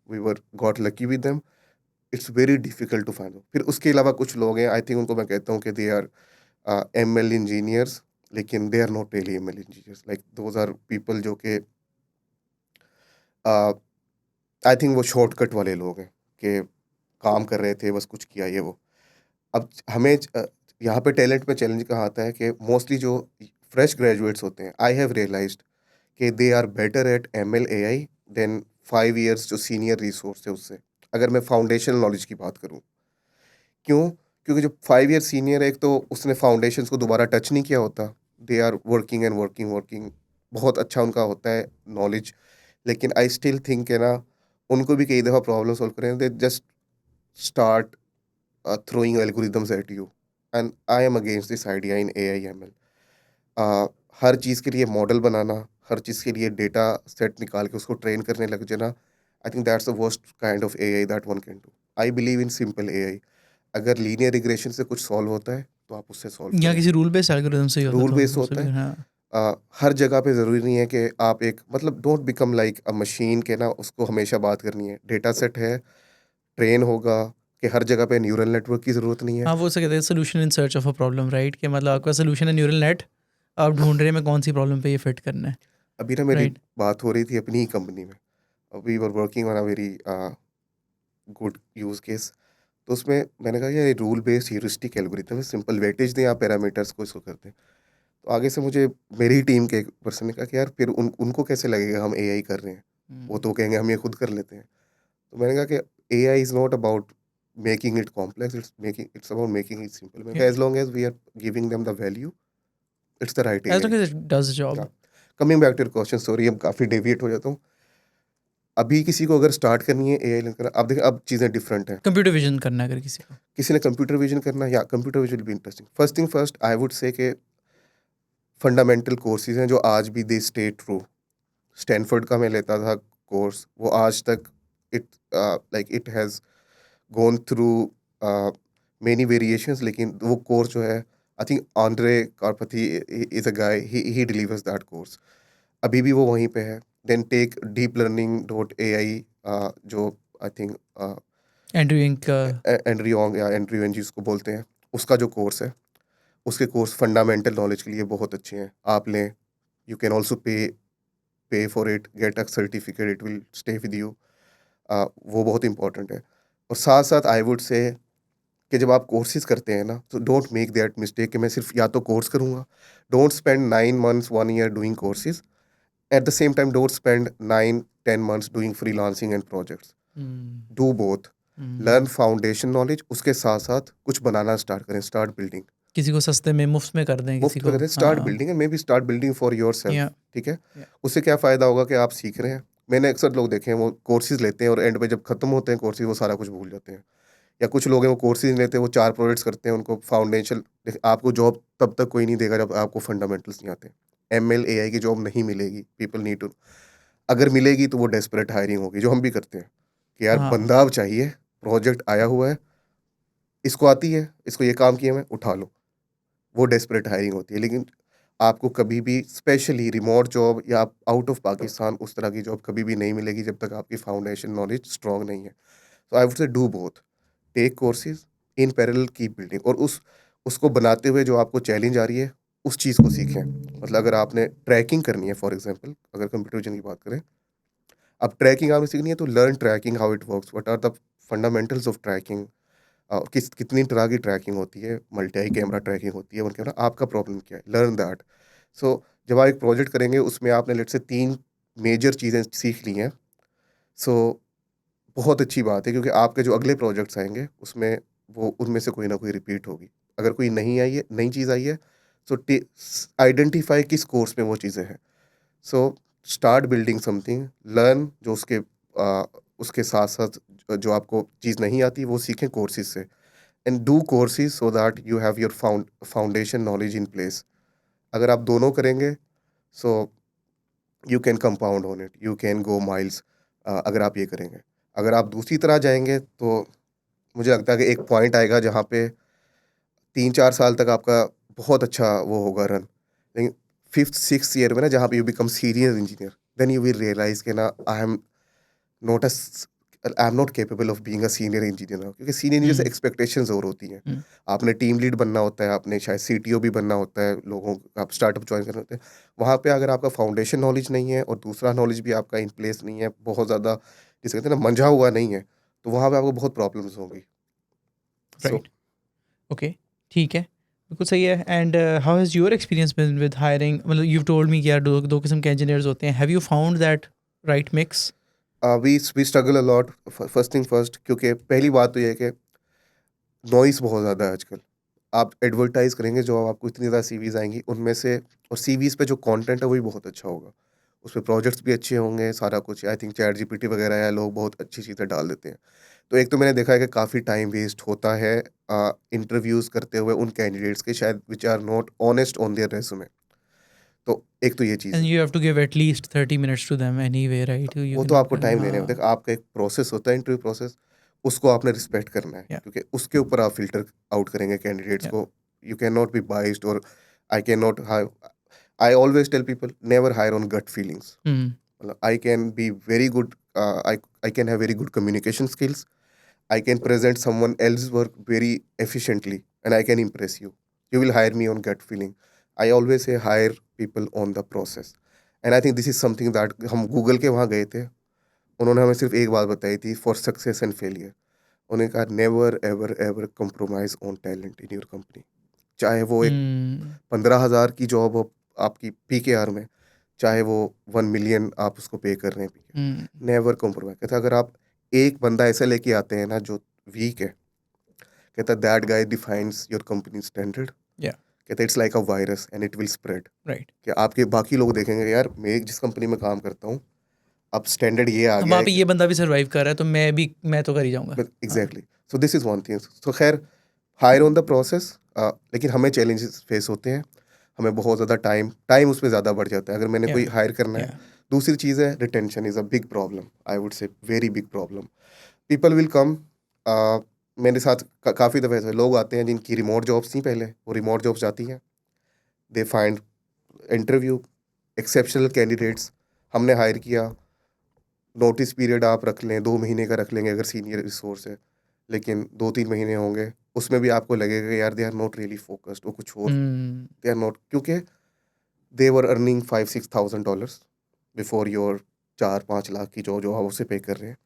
we were got lucky with them. It's very difficult to find. फिर उसके अलावा कुछ लोग हैं, I think उनको मैं कहता हूँ कि दे आर एमएल इंजीनियर्स, लेकिन they are not really ML engineers. Like those are people जो कि आई थिंक वो शॉर्टकट वाले लोग हैं कि काम कर रहे थे बस कुछ किया ये वो. अब हमें यहाँ पे टैलेंट में चैलेंज कहाँ आता है कि मोस्टली जो फ्रेश ग्रेजुएट्स होते हैं, आई हैव रियलाइज्ड कि they are better at ML AI than 5 years जो सीनियर रिसोर्स है उससे, अगर मैं फाउंडेशनल नॉलेज की बात करूँ. क्यों? क्योंकि जो 5 year सीनियर है, एक तो उसने फाउंडेशंस को दोबारा टच नहीं किया होता. They are working and working working, बहुत अच्छा उनका होता है नॉलेज. लेकिन आई स्टिल थिंक है ना, उनको भी कई दफ़ा प्रॉब्लम सॉल्व करें, they just start throwing algorithms at you. And I am against this idea in AI ML. हर चीज़ के लिए मॉडल बनाना, हर चीज़ के लिए डेटा सेट निकाल के उसको ट्रेन करने लग जाना, I think that's the worst kind of AI that one can do. I believe in simple AI. अगर लीनियर रिग्रेशन से कुछ सॉल्व होता है तो आप उससे सॉल्व या करें. किसी रूल बेस्ड एल्गोरिथम से ही होता रूल तो बेस्ड उससे होता भी है. हाँ. हर जगह पे ज़रूरी नहीं है कि आप एक मतलब don't become like a machine के ना उसको हमेशा बात करनी है. डेटा सेट है, ट्रेन होगा, कि हर जगह पे न्यूरल नेटवर्क की ज़रूरत नहीं है. हाँ, वो उसे कहते हैं solution in search of a problem, right? कि मतलब आपका सोल्यूशन है न्यूरल नेट, आप ढूंढ रहे हैं मैं कौन सी प्रॉब्लम पे ये फिट करना है, अभी ना मेरी राइट? बात हो रही थी अपनी ही कंपनी में. We were working on a very good use case. तो उसमें मैंने कहा ये रूल बेस्ड ह्यूरिस्टिक एल्गोरिथम है, सिंपल वेटेज दें आप पैरामीटर्स को, इसको करते हैं. तो आगे से मुझे मेरी ही टीम के एक पर्सन ने कहा कि यार फिर उनको कैसे लगेगा हम एआई कर रहे हैं, वो तो कहेंगे हम ये खुद कर लेते हैं. तो मैंने कहा कि AI is not about making it complex, it's about making it simple. मैंने कहा as long as we are giving them the value, it's the right as AI. Long as it does job. Coming back to your question, sorry अब काफ़ी deviate हो जाता हूँ. अभी किसी को अगर स्टार्ट करनी है एआई लर्न करना, अब देखिए अब चीज़ें डिफरेंट हैं. कंप्यूटर विजन करना है अगर किसी को. किसी ने कंप्यूटर विजन करना है, या computer vision will be interesting. First thing first, I would से कि फंडामेंटल कोर्सेज हैं जो आज भी दे स्टे ट्रू. स्टैनफोर्ड का मैं लेता था कोर्स, वो आज तक it like it has gone through many variations, लेकिन वो कोर्स जो है, I think Andrej Karpathy is a guy, he delivers that course. अभी भी वो वहीं पे है. Then take deep learning dot A I, जो I think Andrew Ng. Andrew या एंड्रयू एन जिसको बोलते हैं, उसका जो कोर्स है, उसके कोर्स फंडामेंटल नॉलेज के लिए बहुत अच्छे हैं. आप लें, यू कैन ऑल्सो पे for it, get a certificate, it will stay with you. वो बहुत इंपॉर्टेंट है. और साथ साथ आई वुड से कि जब आप कोर्सेज करते हैं ना, तो डोंट मेक दैट मिस्टेक कि मैं सिर्फ या तो कोर्स करूँगा. Don't spend 9 months 1 year doing courses. At the same time don't spend 9-10 months doing freelancing and projects. Do both. Learn foundation knowledge, उसके साथ साथ कुछ बनाना स्टार्ट करें, स्टार्ट बिल्डिंग. किसी को सस्ते में मुफ्त में कर दें किसी मुफ्त में को. करें, start building, and may be start building for your self. या ठीक है. उससे क्या फ़ायदा होगा कि आप सीख रहे हैं. मैंने अक्सर लोग देखे हैं वो कोर्सेज लेते हैं और एंड में जब खत्म होते हैं कोर्सेज वो सारा कुछ भूल जाते हैं. या कुछ लोग हैं वो कोर्सेज लेते हैं, वो 4 प्रोजेक्ट्स करते हैं, उनको फाउंडेशन. आपको जॉब तब तक कोई नहीं देगा जब आपको फंडामेंटल्स नहीं आते. एमएल एआई की जॉब नहीं मिलेगी. पीपल नीड टू, अगर मिलेगी तो वो डेस्परेट हायरिंग होगी, जो हम भी करते हैं कि यार हाँ. बंदा अब चाहिए, प्रोजेक्ट आया हुआ है, इसको आती है, इसको ये काम किया मैं, उठा लो. वो डेस्परेट हायरिंग होती है. लेकिन आपको कभी भी स्पेशली रिमोट जॉब या आउट ऑफ पाकिस्तान उस तरह की जॉब कभी भी नहीं मिलेगी जब तक आपकी फाउंडेशन नॉलेज स्ट्रांग नहीं है. So I would say do both. Take courses, in parallel keep building, और उसको बनाते हुए जो आपको चैलेंज आ रही है उस चीज़ को सीखें. मतलब अगर आपने ट्रैकिंग करनी है, फॉर एग्जांपल अगर कंप्यूटर विजन की बात करें, अब ट्रैकिंग आपने सीखनी है तो learn tracking, how it works, what are the fundamentals of tracking. कितनी तरह की ट्रैकिंग होती है, मल्टी आई कैमरा ट्रैकिंग होती है, वन कैमरा, आपका प्रॉब्लम क्या है, लर्न दैट. सो जब आप एक प्रोजेक्ट करेंगे उसमें आपने लेट से 3 मेजर चीज़ें सीख ली हैं. सो बहुत अच्छी बात है, क्योंकि आपके जो अगले प्रोजेक्ट्स आएंगे उसमें वो उनमें से कोई ना कोई रिपीट होगी. अगर कोई नई चीज़ आई है, सो आइडेंटिफाई किस कोर्स में वो चीज़ें हैं। So start building something, learn जो उसके साथ साथ जो आपको चीज़ नहीं आती वो सीखें कोर्सेज से, and do courses so that you have your foundation knowledge in place. अगर आप दोनों करेंगे, सो you can compound on it, you can go miles. अगर आप ये करेंगे, अगर आप दूसरी तरह जाएंगे तो मुझे लगता है कि एक पॉइंट आएगा जहाँ पे 3-4 साल तक आपका बहुत अच्छा वो होगा रन, लेकिन 5th-6th ईयर में ना जहाँ पे you become senior engineer, then you will realize के ना not I am not capable of being a senior engineer now, क्योंकि सीनियर इंजीनियर से हुँ, एक्सपेक्टेशंस और होती हैं। हुँ, आपने टीम लीड बनना होता है, आपने शायद सीटीओ भी बनना होता है, लोगों आप स्टार्टअप ज्वाइन करने होते हैं। वहाँ पे अगर आपका फाउंडेशन नॉलेज नहीं है और दूसरा नॉलेज भी आपका इन प्लेस नहीं है, बहुत ज़्यादा जिसे कहते हैं ना मंझा हुआ नहीं है, तो वहाँ पे आपको बहुत प्रॉब्लम्स होंगी। सो राइट, ओके, ठीक है, बिल्कुल सही है। And how has your experience been with hiring? मतलब यू टोल्ड मी कि यार 2 किस्म के इंजीनियर्स होते हैं। Have you found that right mix? We struggle a lot. First thing first, क्योंकि पहली बात तो ये है कि नॉइस बहुत ज़्यादा है आजकल। आप एडवर्टाइज़ करेंगे, जो आपको इतनी ज़्यादा सीवीज़ आएँगी, उनमें से और सीवीज़ पे जो कंटेंट है वो भी बहुत अच्छा होगा। उसपे प्रोजेक्ट्स भी अच्छे होंगे, सारा कुछ। आई थिंक चैट जीपीटी वगैरह है, लोग बहुत अच्छी चीज़ें डाल देते हैं। तो एक तो मैंने देखा है कि काफ़ी टाइम वेस्ट होता है इंटरव्यूज़ करते हुए उन कैंडिडेट्स के, शायद which are not honest on their resume. तो एक तो ये चीज़ एंड है। You have to give at least 30 minutes to them anyway, right? You वो तो कैनॉट आपको टेल देम। टाइम देने हैं। देखो, हाँ, आपका एक प्रोसेस होता है, इंटरव्यू प्रोसेस, उसको आपने रिस्पेक्ट करना है, या, क्योंकि उसके ऊपर आप फ़िल्टर आउट करेंगे कैंडिडेट्स या, को। You can not be biased, और I can not hire. I always tell people, never hire on gut feelings. Hmm, मतलब I can be very good, I can have very good communication skills, I can present someone else's work very efficiently, and I can impress you. You will hire me on gut feeling. I always say hire people on the process. And I think this is something that हम Google के वहाँ गए थे, उन्होंने हमें सिर्फ एक बात बताई थी फॉर सक्सेस एंड फेलियर। उन्होंने कहा never ever ever compromise on talent in your company. चाहे वो एक हुँ, 15,000 की जॉब हो आपकी PKR में, चाहे वो 1 मिलियन आप उसको पे कर रहे हैं PKR, हुँ, नेवर कॉम्प्रोमाइज। कहता अगर आप एक बंदा ऐसा लेके आते हैं ना जो वीक है, कहता that guy defines your company standard. या, कहता it's like a virus and it will spread. Right. कि आपके बाकी लोग देखेंगे, यार मैं जिस कंपनी में काम करता हूँ, अब स्टैंडर्ड ये आ अब गया वहाँ है पे कि ये बंदा भी सर्वाइव कर रहा है, तो मैं तो कर ही जाऊँगा। हाँ, exactly. So this is one thing. So खैर, हायर ऑन द प्रोसेस, लेकिन हमें चैलेंजेस फेस होते हैं। हमें बहुत ज़्यादा टाइम उसमें ज़्यादा बढ़ जाता है अगर मैंने या, कोई हायर करना है। या, दूसरी चीज़ है, retention is a big problem, I would say very big problem. People will come. मेरे साथ काफ़ी दफ़े ऐसे लोग आते हैं जिनकी रिमोट जॉब्स थी पहले, वो रिमोट जॉब्स जाती हैं, they find interview exceptional candidates, हमने हायर किया, नोटिस पीरियड आप रख लें, 2 महीने का रख लेंगे अगर सीनियर रिसोर्स है, लेकिन 2-3 महीने होंगे, उसमें भी आपको लगेगा यार they are not really focused, वो कुछ और, हुँ, दे आर नॉट, क्योंकि they were earning $5,000-6,000 before your 4-5 lakh की जो आप उसे पे कर रहे हैं।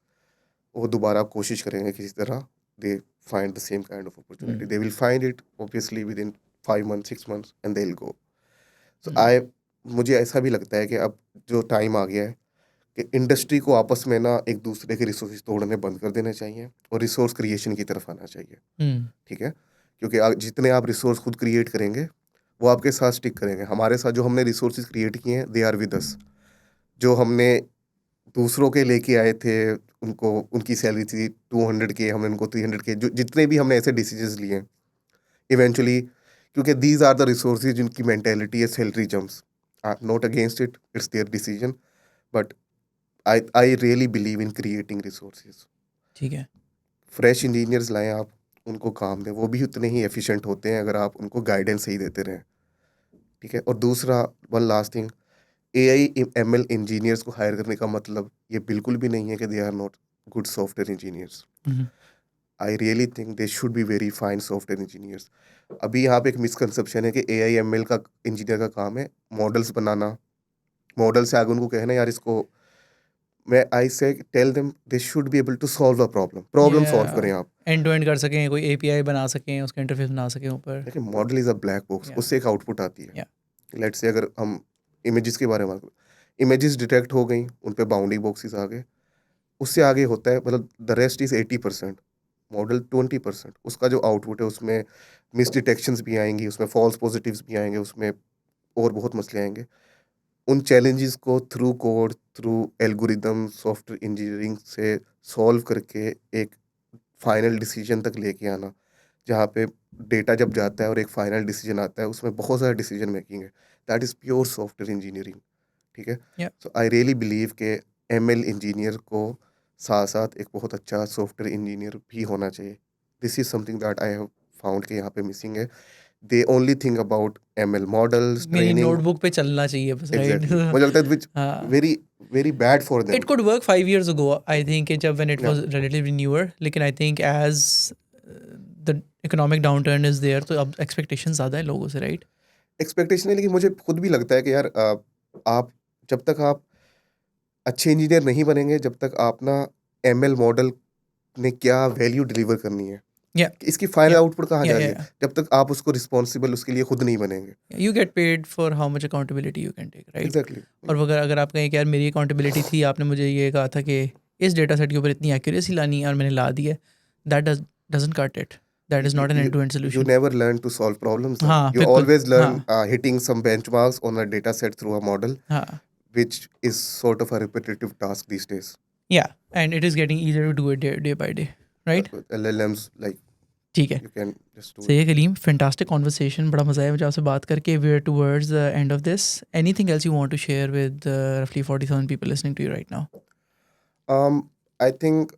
वो दोबारा कोशिश करेंगे किसी तरह, they find the same kind of opportunity, hmm, they will find it obviously within 5 months 6 months and they will go. So hmm, I मुझे ऐसा भी लगता है कि अब जो टाइम आ गया है कि इंडस्ट्री को आपस में ना एक दूसरे के रिसोर्सेज तोड़ने बंद कर देने चाहिए और रिसोर्स क्रिएशन की तरफ आना चाहिए। हुँ, ठीक है, क्योंकि जितने आप रिसोर्स खुद क्रिएट करेंगे, वो आपके साथ स्टिक करेंगे। हमारे साथ जो हमने रिसोर्सेज क्रिएट किए हैं, दे आर विद अस। जो हमने दूसरों के लेके आए थे, उनको उनकी सैलरी थी 200K, हमने उनको 300K, जो जितने भी हमने ऐसे डिसीजंस लिए इवेंचुअली, क्योंकि दीज आर द रिसोर्सेज जिनकी मेंटेलिटी है salary jumps. Not against it, it's there decision, but I really believe in creating resources. ठीक है। फ्रेश इंजीनियर्स लाएं आप, उनको काम दें, वो भी उतने ही एफिशिएंट होते हैं अगर आप उनको गाइडेंस सही देते रहें। ठीक है, और दूसरा, one last thing, AI ML engineers को हायर करने का मतलब ये बिल्कुल भी नहीं है कि they are not good software engineers. हुँ, I really think they should be very fine software engineers. अभी यहाँ पे एक मिसकंसेप्शन है कि AI ML का इंजीनियर का काम है मॉडल्स बनाना, मॉडल से आगे उनको कहना यार इसको, मैं I say tell them they should be able to solve a problem solve या करें आप। एंड टू एंड कर सकें, कोई एपीआई बना सकें, उसका इंटरफ़ेस बना सकें ऊपर। देखिए, model is a black box, या, उससे एक आउटपुट आती है। या, लेट्स से अगर हम इमेजेस के बारे में बात करें, इमेजेस डिटेक्ट हो गई, उन पे बाउंडिंग बॉक्सेस आ गए, उससे आगे होता है, मतलब द रेस्ट इज़ 80%। मॉडल 20%, उसका जो आउटपुट है उसमें मिस डिटेक्शंस भी आएंगी, उसमें फॉल्स पॉजिटिव्स भी आएंगे, उसमें और बहुत मसले आएंगे। उन चैलेंजेस को through code, through algorithm, software engineering से सॉल्व करके एक फाइनल डिसीजन तक लेके आना, जहाँ पे डेटा जब जाता है और एक फाइनल डिसीजन आता है, उसमें बहुत सारा डिसीजन मेकिंग है। That is pure software engineering. ठीक है। Yeah. So I really believe के एमएल इंजीनियर को साथ साथ एक बहुत अच्छा सॉफ्टवेयर इंजीनियर भी होना चाहिए। This is something that I have found कि यहाँ पे मिसिंग है। They only think about ML models, मेरी ट्रेनिंग। नोटबुक पे चलना चाहिए बस, राइट? एग्जैक्टली, मुझे लगता है विच हाँ, very very bad for it them. Could work 5 years ago, I think, जब when it या was relatively newer, लेकिन I think as the economic downturn is there, तो अब एक्सपेक्टेशन ज़्यादा है लोगों से, राइट? एक्सपेक्टेशन है, लेकिन मुझे खुद भी लगता है कि यार आप जब तक आप अच्छे इंजीनियर नहीं बनेंगे, जब तक आप ना एमएल मॉडल ने क्या वैल्यू डिलीवर करनी है, या कि इसकी फाइनल या आउटपुट कहाँ या जा रही है, या जब तक आप उसको रिस्पॉन्सिबल उसके लिए खुद नहीं बनेंगे। You get paid for how much accountability you can take, right? Exactly. और अगर अगर आप कहें कि यार मेरी अकाउंटेबिलिटी थी, आपने मुझे ये कहा था कि इस डेटा सेट के ऊपर इतनी एक्यूरेसी लानी है और मैंने ला दी है, that doesn't cut it, that is you, not an you end to end you solution. never learn to solve problems then. हाँ, You बिल्कुल। always learn हाँ, hitting some benchmarks on a data set through a model, हाँ, which is sort of a repetitive task these days. या and it is getting easier to do it day by day, right? With LLMs, like, ठीक है। you can just do सही it. है Kaleem, fantastic conversation, बड़ा मज़ा आया मुझे आपसे बात करके। We are towards the end of this. Anything else you want to share with रफली 40,000 people listening to you right now? I think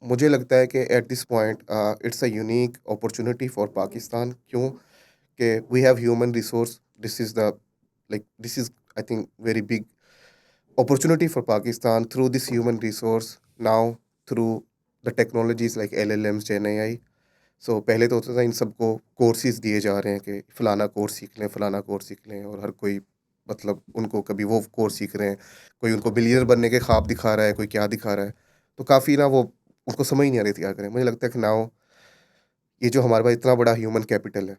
मुझे लगता है कि at this point it's a unique opportunity for Pakistan. क्यों? कि we have human resource. This is the this is I think very big opportunity for Pakistan through this human resource now, through the technologies like LLMs, Gen AI. So पहले तो होता था इन सबको courses दिए जा रहे हैं कि फ़लाना कोर्स सीख लें, फ़लाना कोर्स सीख लें, और हर कोई मतलब उनको कभी वो कोर्स सीख रहे हैं, कोई उनको बिलियनर बनने के ख्वाब दिखा रहा है, कोई क्या दिखा रहा है। तो काफ़ी ना वो उनको समझ नहीं आ रही थी क्या करें। मुझे लगता है कि नाउ ये जो हमारे पास इतना बड़ा ह्यूमन कैपिटल है,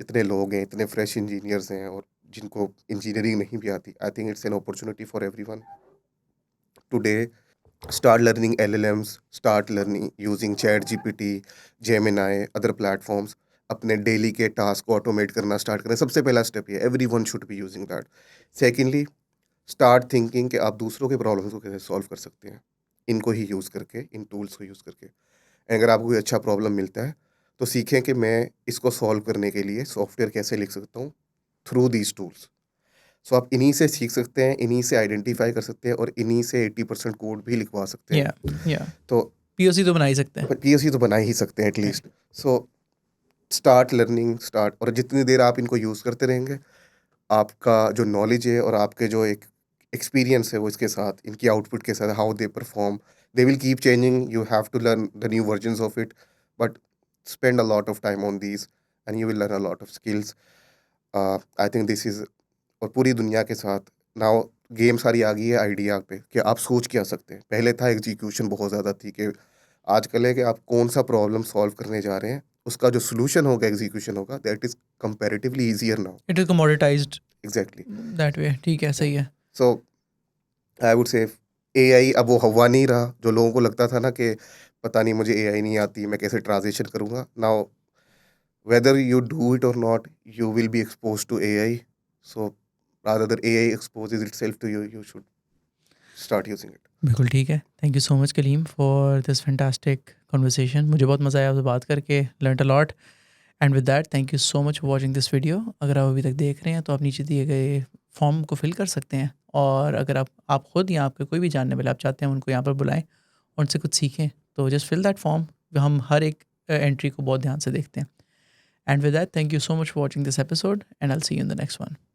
इतने लोग हैं, इतने फ्रेश इंजीनियर्स हैं, और जिनको इंजीनियरिंग नहीं भी आती, I think it's an opportunity for everyone today. Start learning LLMs, start learning using ChatGPT, Gemini, other platforms. अपने डेली के टास्क को ऑटोमेट करना स्टार्ट करें। सबसे पहला स्टेप ये, every one should be using that. Secondly, start thinking कि आप दूसरों के प्रॉब्लम्स को कैसे सॉल्व कर सकते हैं, इनको ही यूज़ करके, इन टूल्स को यूज़ करके। अगर आपको कोई अच्छा प्रॉब्लम मिलता है, तो सीखें कि मैं इसको सॉल्व करने के लिए सॉफ्टवेयर कैसे लिख सकता हूँ थ्रू दीज टूल्स। सो आप इन्हीं से सीख सकते हैं, इन्हीं से आइडेंटिफाई कर सकते हैं, और इन्हीं से 80% कोड भी लिखवा सकते हैं। या तो पीओसी तो बना ही सकते हैं। पीओसी तो बना ही सकते हैं at least. So start learning, start, और जितनी देर आप इनको यूज़ करते रहेंगे, आपका जो नॉलेज है और आपके जो एक एक्सपीरियंस है वो इसके साथ, इनकी आउटपुट के साथ, how they perform, they will keep changing. You have to learn the new versions of it, but spend a lot of time on these and you will learn a lot of skills. I think this is, और पूरी दुनिया के साथ now game सारी आ गई है idea पे कि आप सोच क्या सकते हैं। पहले था एग्जीक्यूशन बहुत ज़्यादा थी, कि आजकल है कि आप कौन सा प्रॉब्लम सॉल्व करने जा रहे हैं, उसका जो सोल्यूशन होगा, एग्जीक्यूशन होगा, that is comparatively easier now. It is commoditized exactly. That way, ठीक है, सही है। सो आई वुड से एआई अब वो हवा नहीं रहा जो लोगों को लगता था ना कि पता नहीं मुझे एआई नहीं आती, मैं कैसे ट्रांजिशन करूँगा। Now whether you do it or not, you will be exposed to AI. So rather than AI exposes itself to you, you should start using it. बिल्कुल ठीक है। Thank you so much Kaleem for this fantastic conversation. मुझे बहुत मज़ा आया आपसे बात करके, learn a lot. And with that, thank you so much for watching this video. अगर आप अभी तक देख रहे हैं तो आप नीचे दिए गए फॉर्म को फिल कर सकते हैं, और अगर आप खुद या आपके कोई भी जानने वाले आप चाहते हैं उनको यहाँ पर बुलाएं और उनसे कुछ सीखें, तो जस्ट फिल दैट फॉर्म। हम हर एक एंट्री को बहुत ध्यान से देखते हैं। And with that, thank you so much for watching this episode, and I'll see you in the next one.